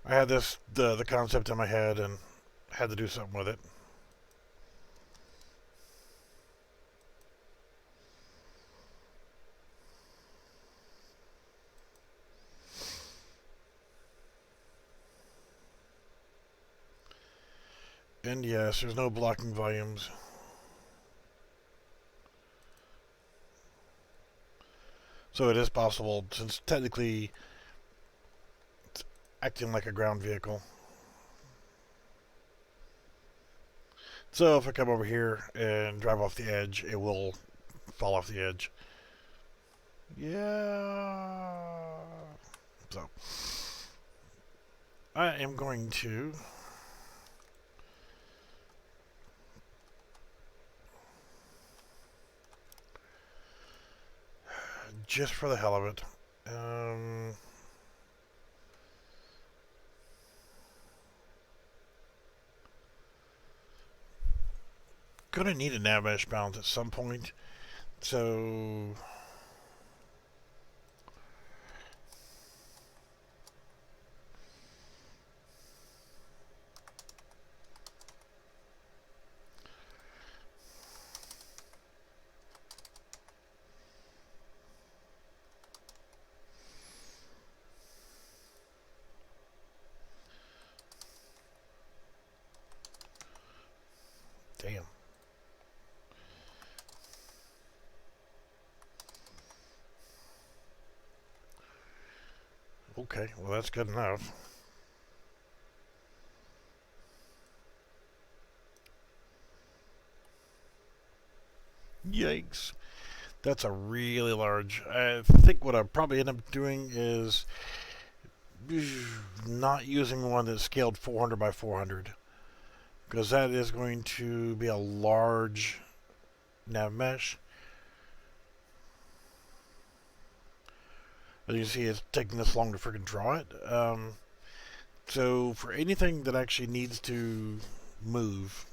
I had the concept in my head and had to do something with it. And yes, there's no blocking volumes. So it is possible, since technically it's acting like a ground vehicle. So if I come over here and drive off the edge, it will fall off the edge. Yeah. So I am going to just for the hell of it. Gonna need a nav mesh balance at some point. So damn. Okay, well that's good enough. Yikes. That's a really large. I think what I'll probably end up doing is not using one that's scaled 400 by 400. Because that is going to be a large nav mesh. As you can see, it's taking this long to freaking draw it. So for anything that actually needs to move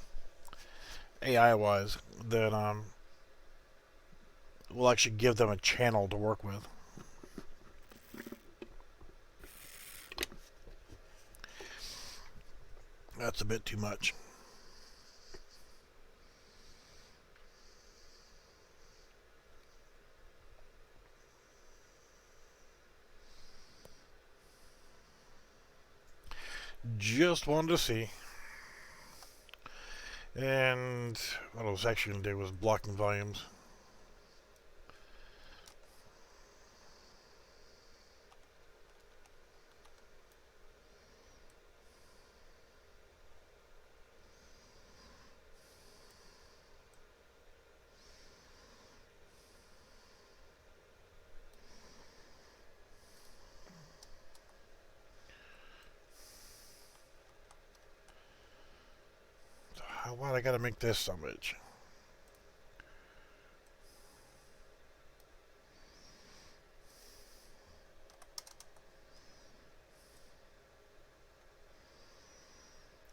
AI-wise, then we'll actually give them a channel to work with. That's a bit too much. Just wanted to see. And what I was actually going to do was blocking volumes. So how about I got to make this so much?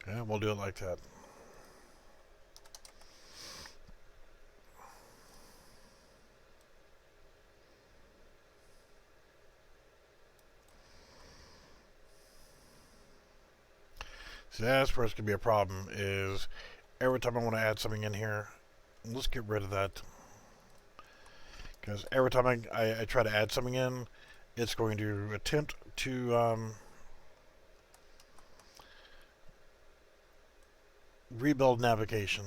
Yeah, we'll do it like that. See, that's where it's going to be a problem, is every time I want to add something in here, let's get rid of that. Because every time I try to add something in, it's going to attempt to rebuild navigation.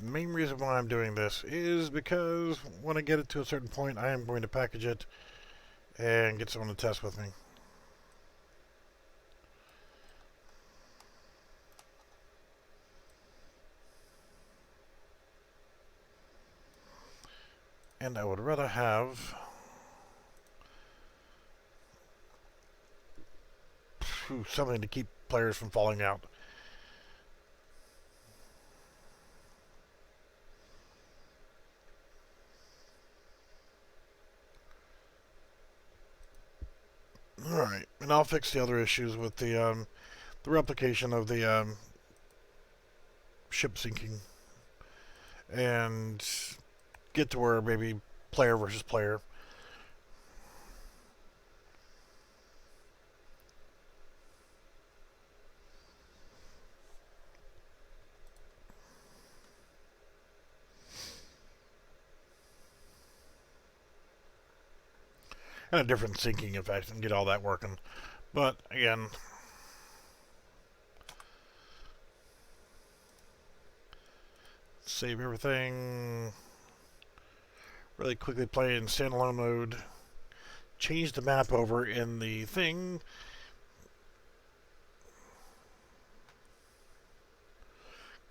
The main reason why I'm doing this is because when I get it to a certain point, I am going to package it and get someone to test with me. And I would rather have something to keep players from falling out. Alright, and I'll fix the other issues with the replication of the ship sinking and get to where maybe player versus player. And a different syncing effect and get all that working. But again, save everything. Really quickly play in standalone mode. Change the map over in the thing.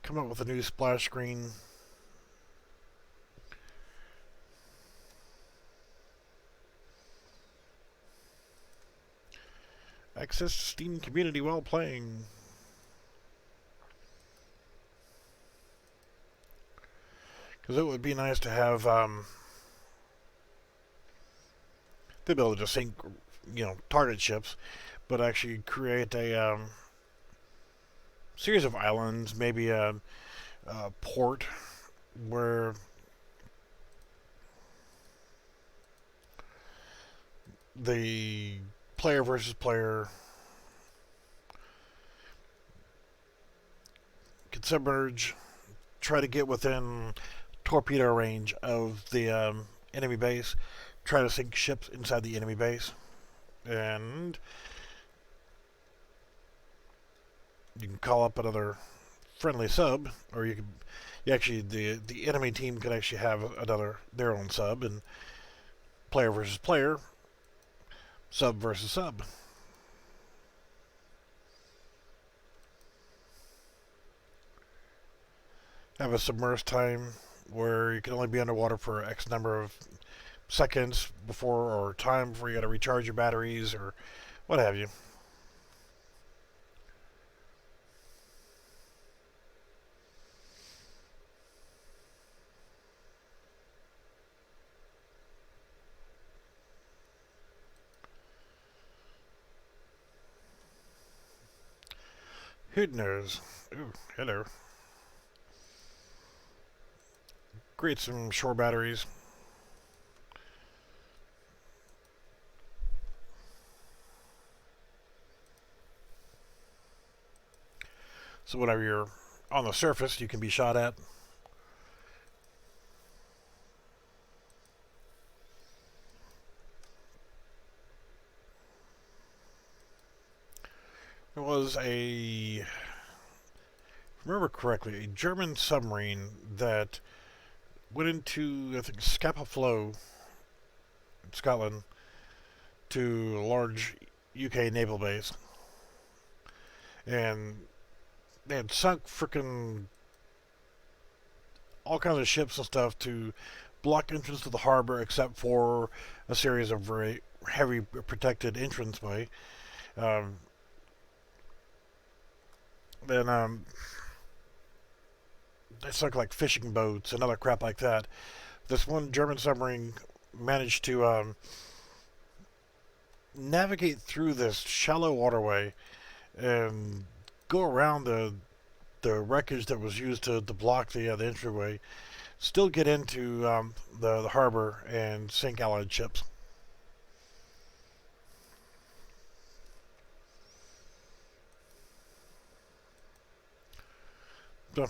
Come up with a new splash screen. Access Steam community while playing. Because it would be nice to have the ability to sync, target ships, but actually create a series of islands, maybe a port where the player versus player can submerge, try to get within torpedo range of the enemy base, try to sink ships inside the enemy base, and you can call up another friendly sub, or you actually the enemy team could actually have their own sub, and player versus player, sub versus sub. Have a submerged time where you can only be underwater for X number of seconds before, or time before you got to recharge your batteries or what have you. Who knows? Ooh, hello. Create some shore batteries. So whenever you're on the surface, you can be shot at. There was if I remember correctly, a German submarine that went into, I think, Scapa Flow in Scotland to a large UK naval base. And they had sunk frickin' all kinds of ships and stuff to block entrance to the harbor except for a series of very heavy protected entranceway. Then they sunk like fishing boats and other crap like that. This one German submarine managed to navigate through this shallow waterway and go around the wreckage that was used to block the entryway, still get into the harbor and sink Allied ships. So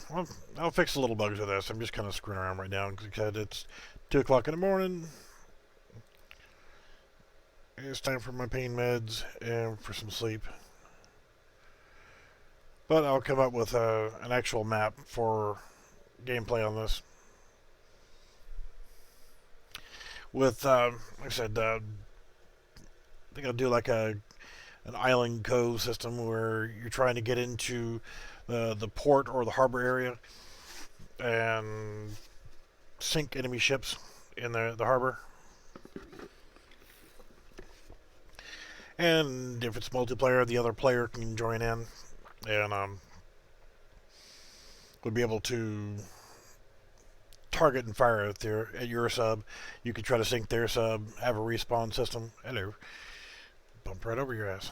I'll fix the little bugs of this. I'm just kind of screwing around right now because it's 2 o'clock in the morning. It's time for my pain meds and for some sleep. But I'll come up with an actual map for gameplay on this. With, like I said, I think I'll do like an island cove system where you're trying to get into the port or the harbor area and sink enemy ships in the harbor. And if it's multiplayer, the other player can join in and would be able to target and fire at your sub. You could try to sink their sub, have a respawn system. Hello. Bump right over your ass.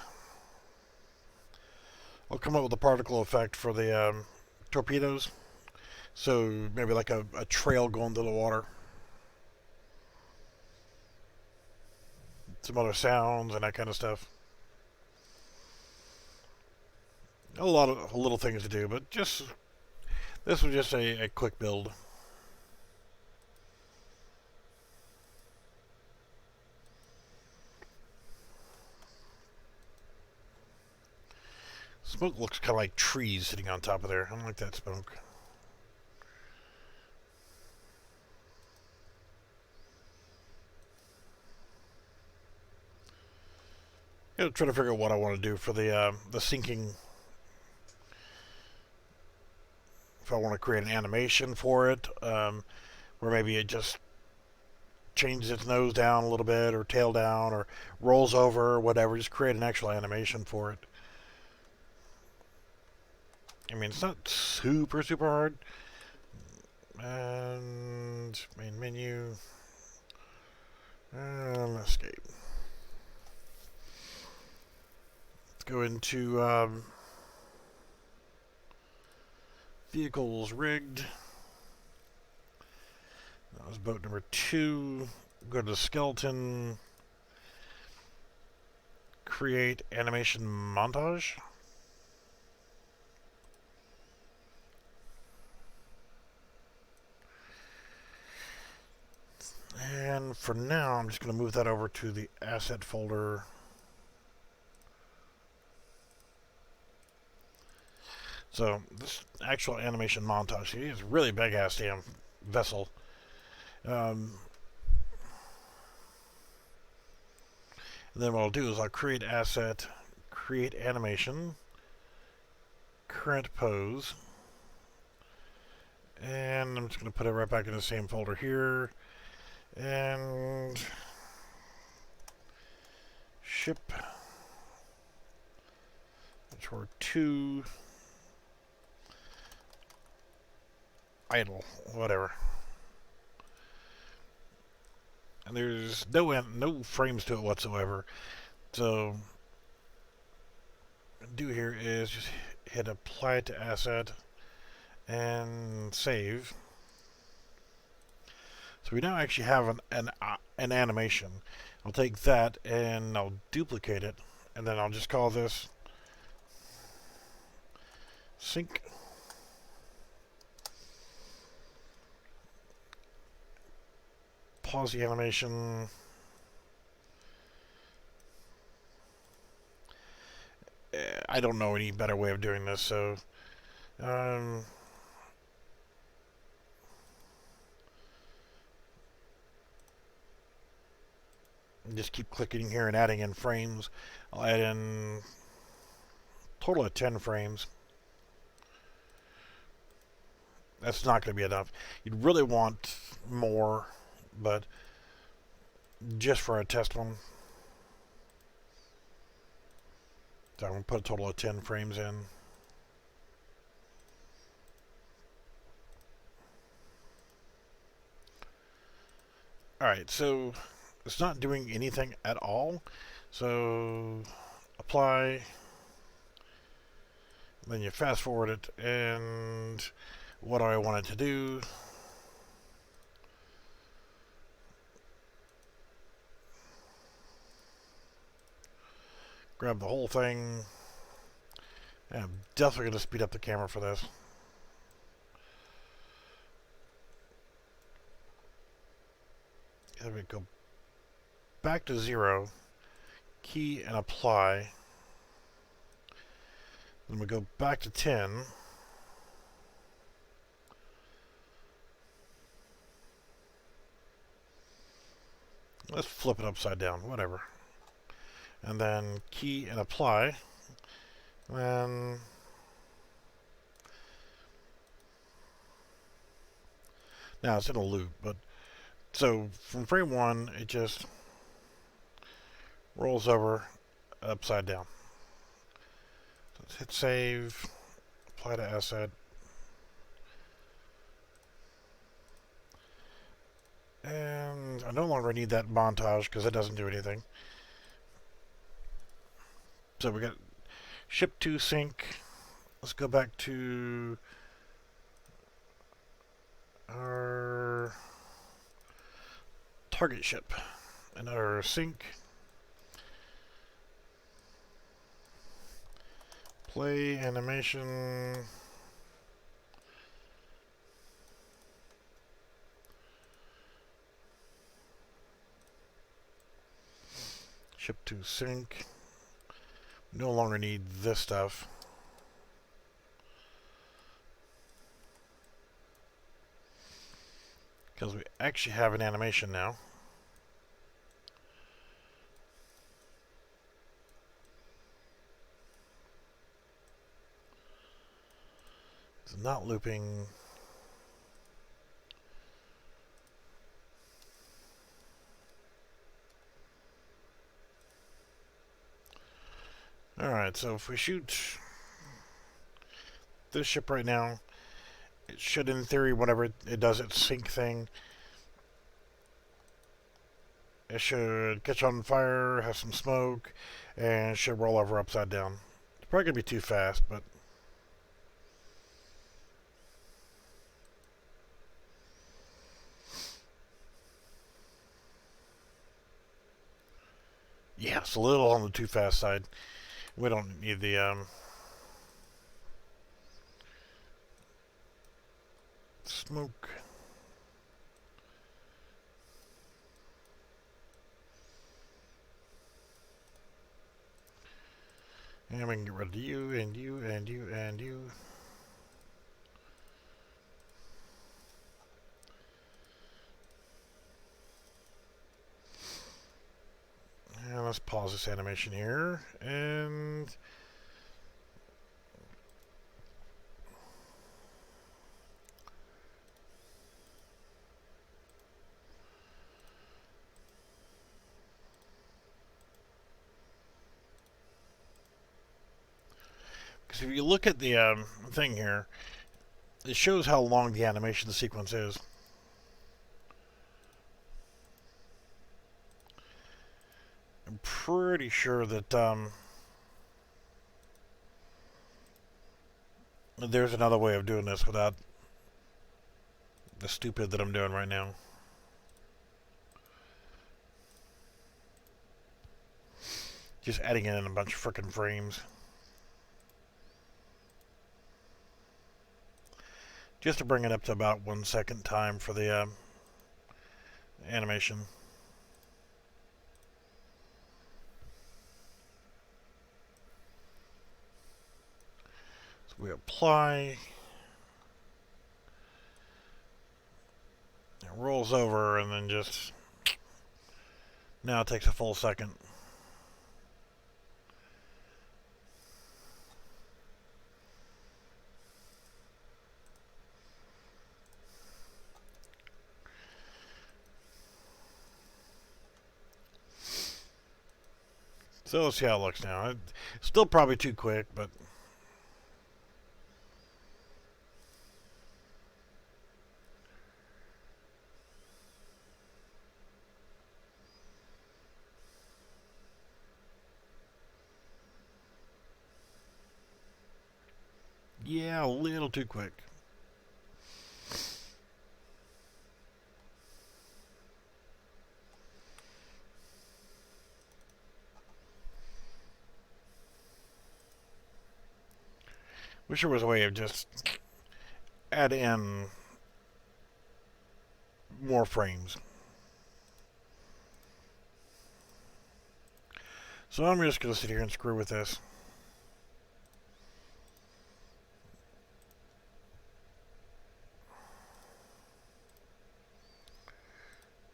I'll come up with a particle effect for the torpedoes. So maybe like a trail going to the water. Some other sounds and that kind of stuff. A lot of little things to do, but just this was just a quick build. Smoke looks kind of like trees sitting on top of there. I don't like that smoke. I'm trying to figure out what I want to do for the sinking. If I want to create an animation for it, where maybe it just changes its nose down a little bit, or tail down, or rolls over, or whatever. Just create an actual animation for it. I mean, it's not super hard. And main menu. And escape. Let's go into vehicles rigged. That was boat number 2. Go to the skeleton. Create animation montage. And for now, I'm just going to move that over to the asset folder. So this actual animation montage, see, it's a really big ass damn vessel. And then what I'll do is I'll create asset, create animation, current pose, and I'm just going to put it right back in the same folder here, and ship for 2 idle, whatever. And there's no frames to it whatsoever. So what I do here is just hit apply to asset and save. So we now actually have an animation. I'll take that and I'll duplicate it, and then I'll just call this sync. Pause the animation. I don't know any better way of doing this, so just keep clicking here and adding in frames. I'll add in total of 10 frames. That's not going to be enough. You'd really want more, but just for a test one. So I'm going to put a total of 10 frames in. Alright, so it's not doing anything at all. So apply, then you fast forward it, and what do I want it to do? Grab the whole thing. And I'm definitely going to speed up the camera for this. Then we go back to 0, key and apply. Then we go back to 10. Let's flip it upside down, whatever. And then key and apply. Then now it's in a loop, but so from frame 1 it just rolls over upside down. So let's hit save, apply to asset. And I no longer need that montage because it doesn't do anything. So we got ship to sync. Let's go back to our target ship and our sync. Play animation. Ship to sync. No longer need this stuff. Because we actually have an animation now. It's not looping. Alright, so if we shoot this ship right now, it should, in theory, whenever it does its sync thing, it should catch on fire, have some smoke, and should roll over upside down. It's probably going to be too fast, but... yeah, it's a little on the too fast side. We don't need the smoke. And we can get rid of you, and you, and you, and you. And let's pause this animation here, and... because if you look at the thing here, it shows how long the animation sequence is. I'm pretty sure that there's another way of doing this without the stupid that I'm doing right now. Just adding in a bunch of frickin' frames. Just to bring it up to about 1 second time for the animation. So we apply. It rolls over and then just... now it takes a full second. So let's see how it looks now. It's still probably too quick, but... yeah, a little too quick. Wish there was a way of just add in more frames. So I'm just going to sit here and screw with this.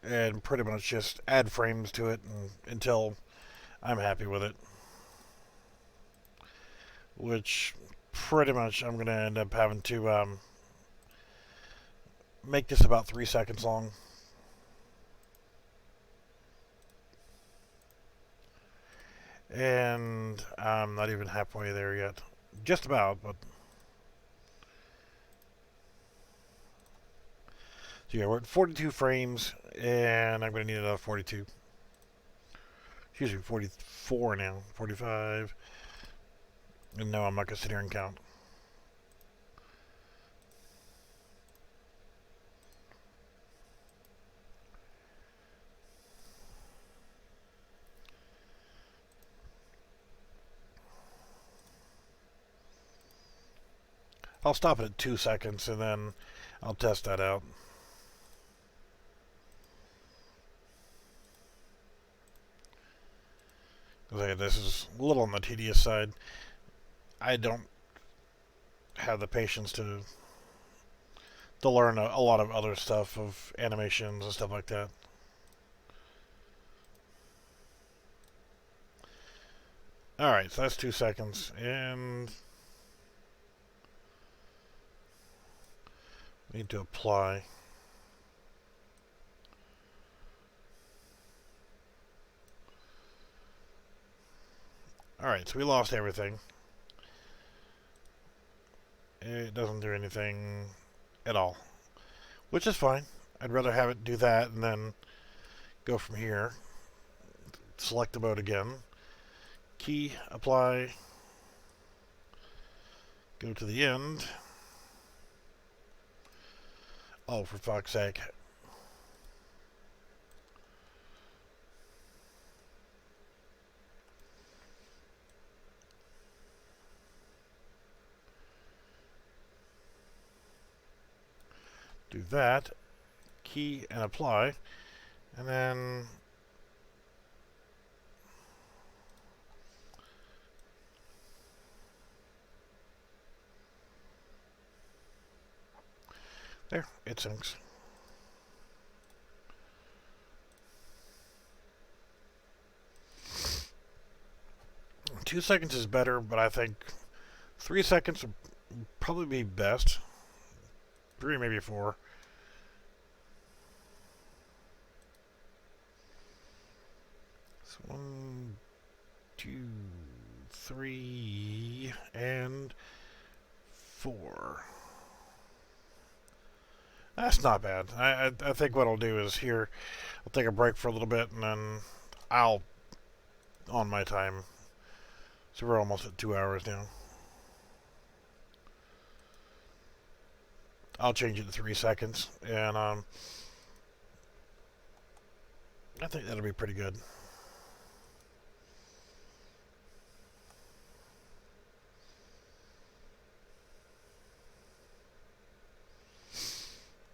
And pretty much just add frames to it until I'm happy with it. Which pretty much I'm going to end up having to make this about 3 seconds long. And I'm not even halfway there yet. Just about, but... so yeah, we're at 42 frames, and I'm going to need another 42. Excuse me, 44 now. 45. And no, I'm not going to sit here and count. I'll stop it at 2 seconds and then I'll test that out. Okay, this is a little on the tedious side. I don't have the patience to learn a lot of other stuff of animations and stuff like that. Alright, so that's 2 seconds, and we need to apply. Alright, so we lost everything. It doesn't do anything at all, which is fine. I'd rather have it do that and then go from here. Select the mode again. Key, apply. Go to the end. Oh, for fuck's sake. Do that. Key and apply. And then there, it syncs. Two seconds is better, but I think 3 seconds would probably be best. 3, maybe 4. So 1, 2, 3, and 4. That's not bad. I think what I'll do is here, I'll take a break for a little bit, and then I'll on my time. So we're almost at 2 hours now. I'll change it to 3 seconds, and I think that'll be pretty good.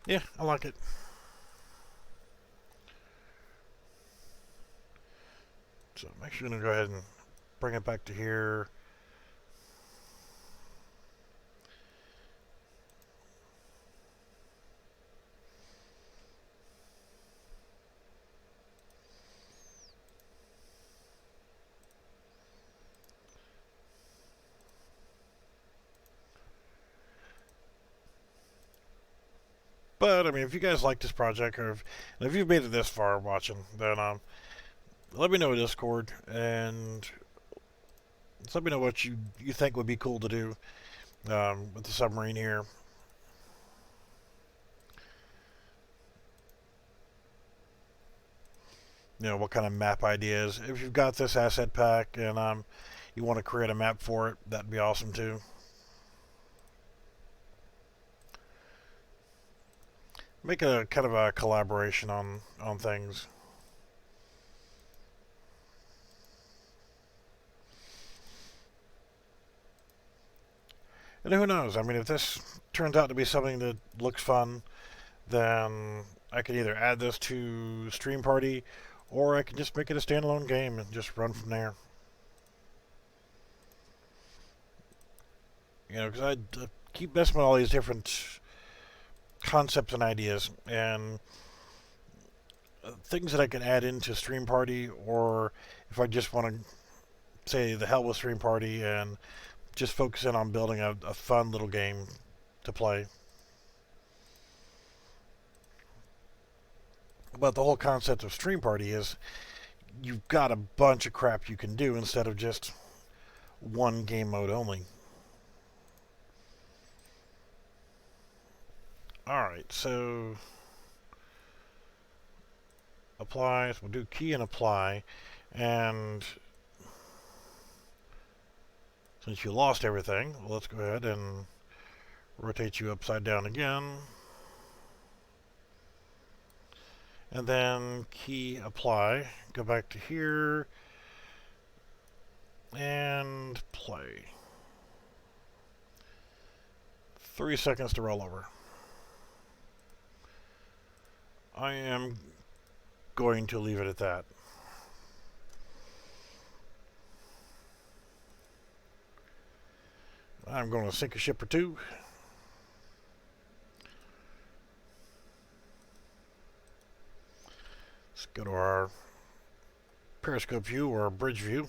Yeah, I like it. So I'm actually going to go ahead and bring it back to here. But, I mean, if you guys like this project, or if you've made it this far watching, then let me know in Discord, and let me know what you think would be cool to do with the submarine here. You know, what kind of map ideas. If you've got this asset pack and you want to create a map for it, that'd be awesome too. Make a kind of a collaboration on things. And who knows? I mean, if this turns out to be something that looks fun, then I can either add this to Stream Party, or I can just make it a standalone game and just run from there. You know, because I keep messing with all these different concepts and ideas, and things that I can add into Stream Party, or if I just want to say the hell with Stream Party and just focus in on building a fun little game to play. But the whole concept of Stream Party is you've got a bunch of crap you can do instead of just one game mode only. Alright, so apply, so we'll do key and apply, and since you lost everything, well, let's go ahead and rotate you upside down again. And then key apply, go back to here, and play. 3 seconds to roll over. I am going to leave it at that. I'm going to sink a ship or two. Let's go to our periscope view or bridge view.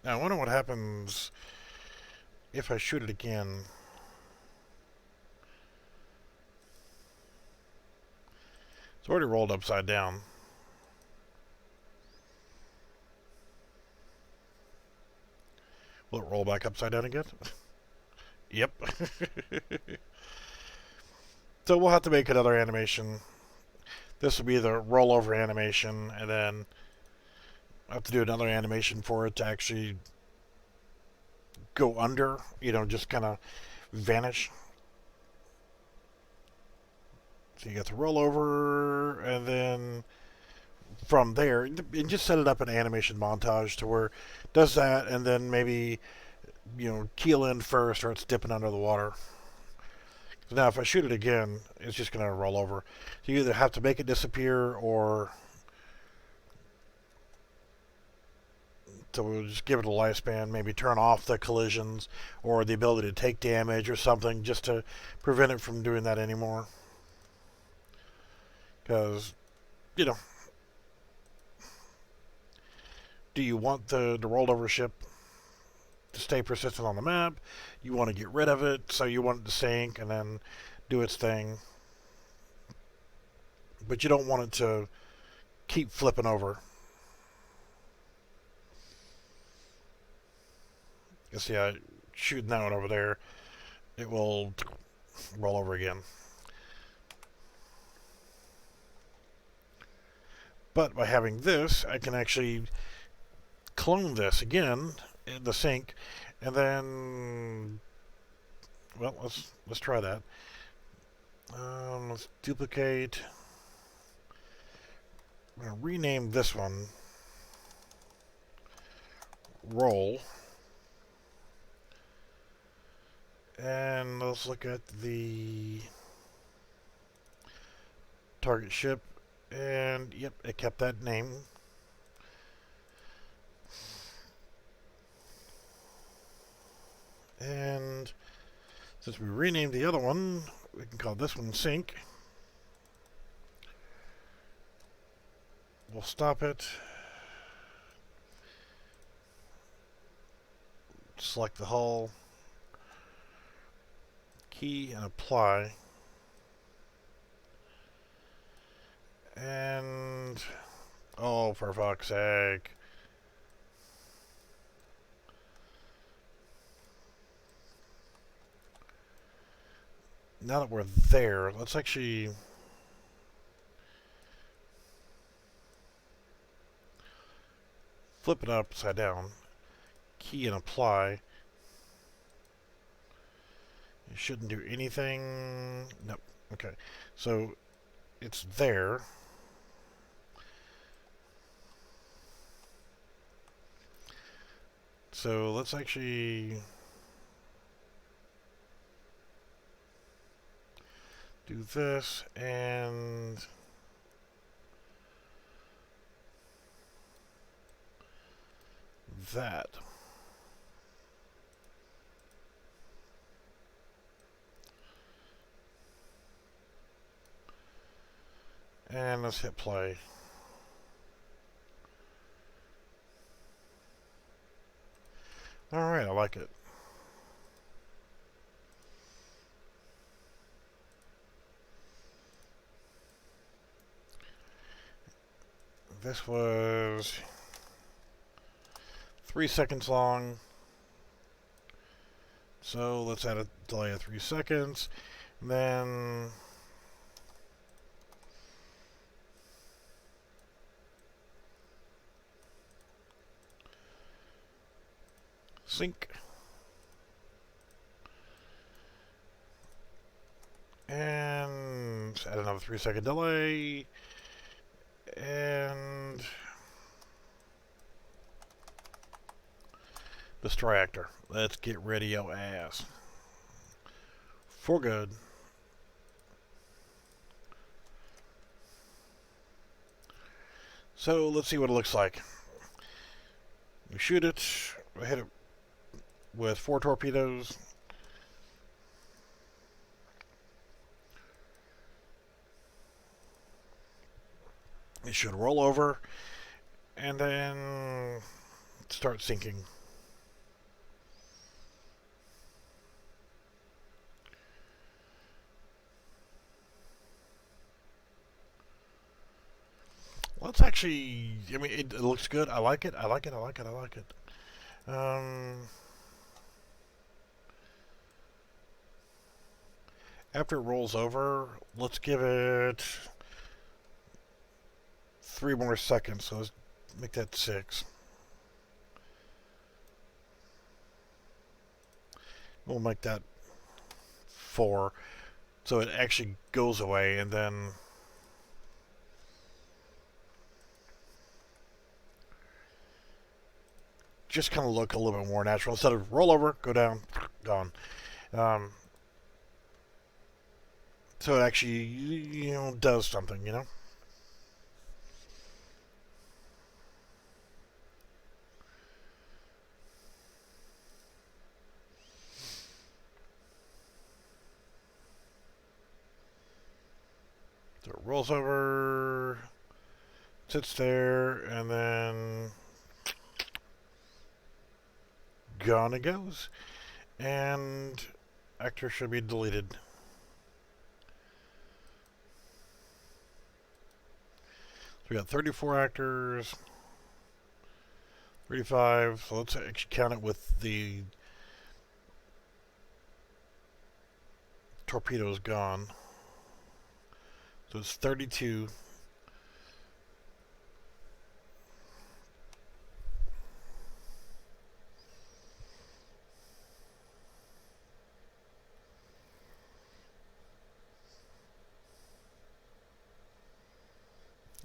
Now I wonder what happens if I shoot it again. It's already rolled upside down. Will it roll back upside down again? Yep. So we'll have to make another animation. This will be the rollover animation, and then I have to do another animation for it to actually go under, just kind of vanish. So you get the rollover, and then from there, and just set it up an animation montage to where it does that, and then maybe, keel in first, or it's dipping under the water. So now if I shoot it again, it's just going to roll over. So you either have to make it disappear, or to just give it a lifespan, maybe turn off the collisions, or the ability to take damage or something, just to prevent it from doing that anymore. Because, do you want the rollover ship to stay persistent on the map? You want to get rid of it, so you want it to sink and then do its thing. But you don't want it to keep flipping over. You see, shooting that one over there, it will roll over again. But by having this, I can actually clone this again in the sink, and then, well, let's try that. Let's duplicate. I'm going to rename this one Roll, and let's look at the target ship. And yep, it kept that name. And since we renamed the other one, we can call this one Sync. We'll stop it. Select the hull. Key and apply. And, oh, for fuck's sake. Now that we're there, let's actually flip it upside down. Key and apply. You shouldn't do anything. Nope. Okay. So it's there. So let's actually do this and that. And let's hit play. Alright, I like it. This was 3 seconds long. So let's add a delay of 3 seconds. And then sync. And add another 3 second delay. And distractor. Let's get ready your ass. For good. So let's see what it looks like. We shoot it, we hit it with 4 torpedoes. It should roll over and then start sinking. Well, it's actually, I mean, it looks good. I like it. I like it. I like it. I like it. After it rolls over, let's give it 3 more seconds. So let's make that 6. We'll make that 4. So it actually goes away, and then just kind of look a little bit more natural. Instead of roll over, go down, gone. So it actually, does something, So it rolls over, sits there, and then gone it goes. And actor should be deleted. So we got 34 actors, 35. So let's actually count it with the torpedoes gone. So it's 32.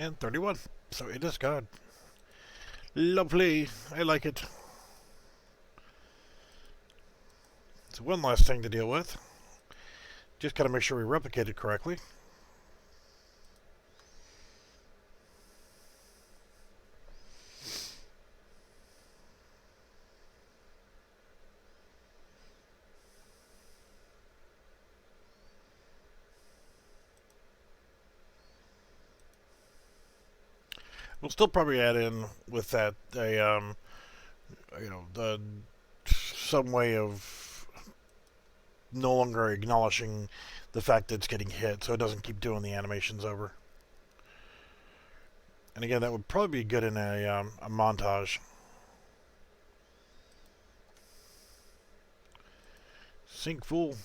And 31. So it is gone. Lovely. I like it. So one last thing to deal with. Just gotta make sure we replicate it correctly. We'll still probably add in with that some way of no longer acknowledging the fact that it's getting hit, so it doesn't keep doing the animations over. And again, that would probably be good in a montage. Sink, fool.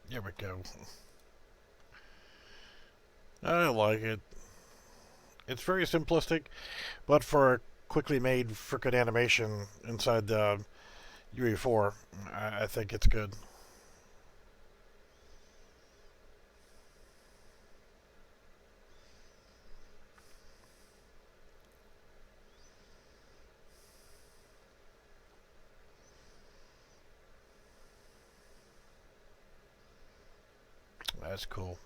There we go. I like it. It's very simplistic, but for a quickly made frickin' animation inside the UE4, I think it's good. That's cool.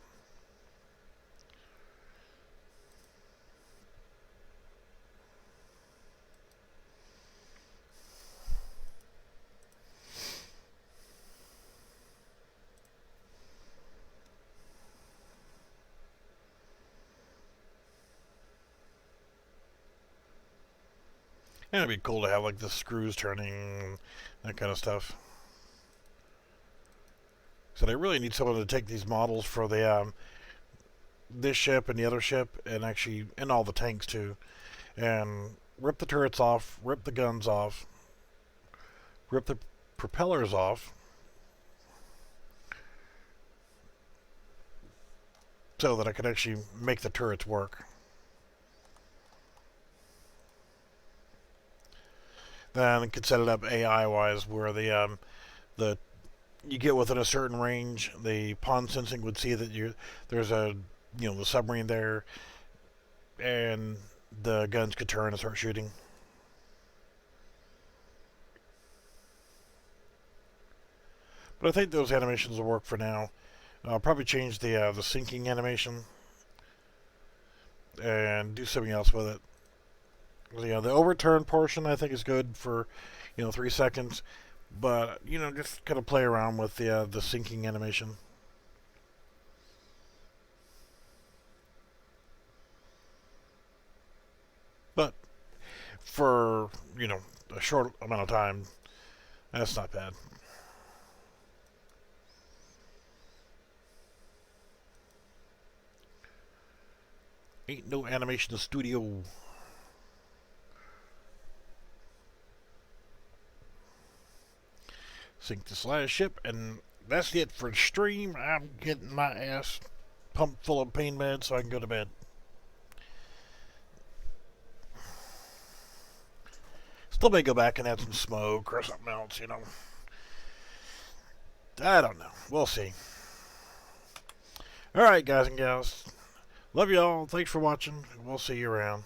And it'd be cool to have like the screws turning, that kind of stuff. So they really need someone to take these models for the this ship and the other ship, and actually, and all the tanks too, and rip the turrets off, rip the guns off, rip the propellers off, so that I could actually make the turrets work. Then I could set it up AI wise, where the you get within a certain range, the pawn sensing would see that there's a the submarine there, and the guns could turn and start shooting. But I think those animations will work for now. I'll probably change the sinking animation and do something else with it. The overturn portion I think is good for 3 seconds, but just kind of play around with the sinking animation. But for a short amount of time, that's not bad. Ain't no animation studio. Sink this last ship, and that's it for the stream. I'm getting my ass pumped full of pain meds so I can go to bed. Still may go back and add some smoke or something else, I don't know. We'll see. Alright, guys and gals. Love y'all. Thanks for watching. We'll see you around.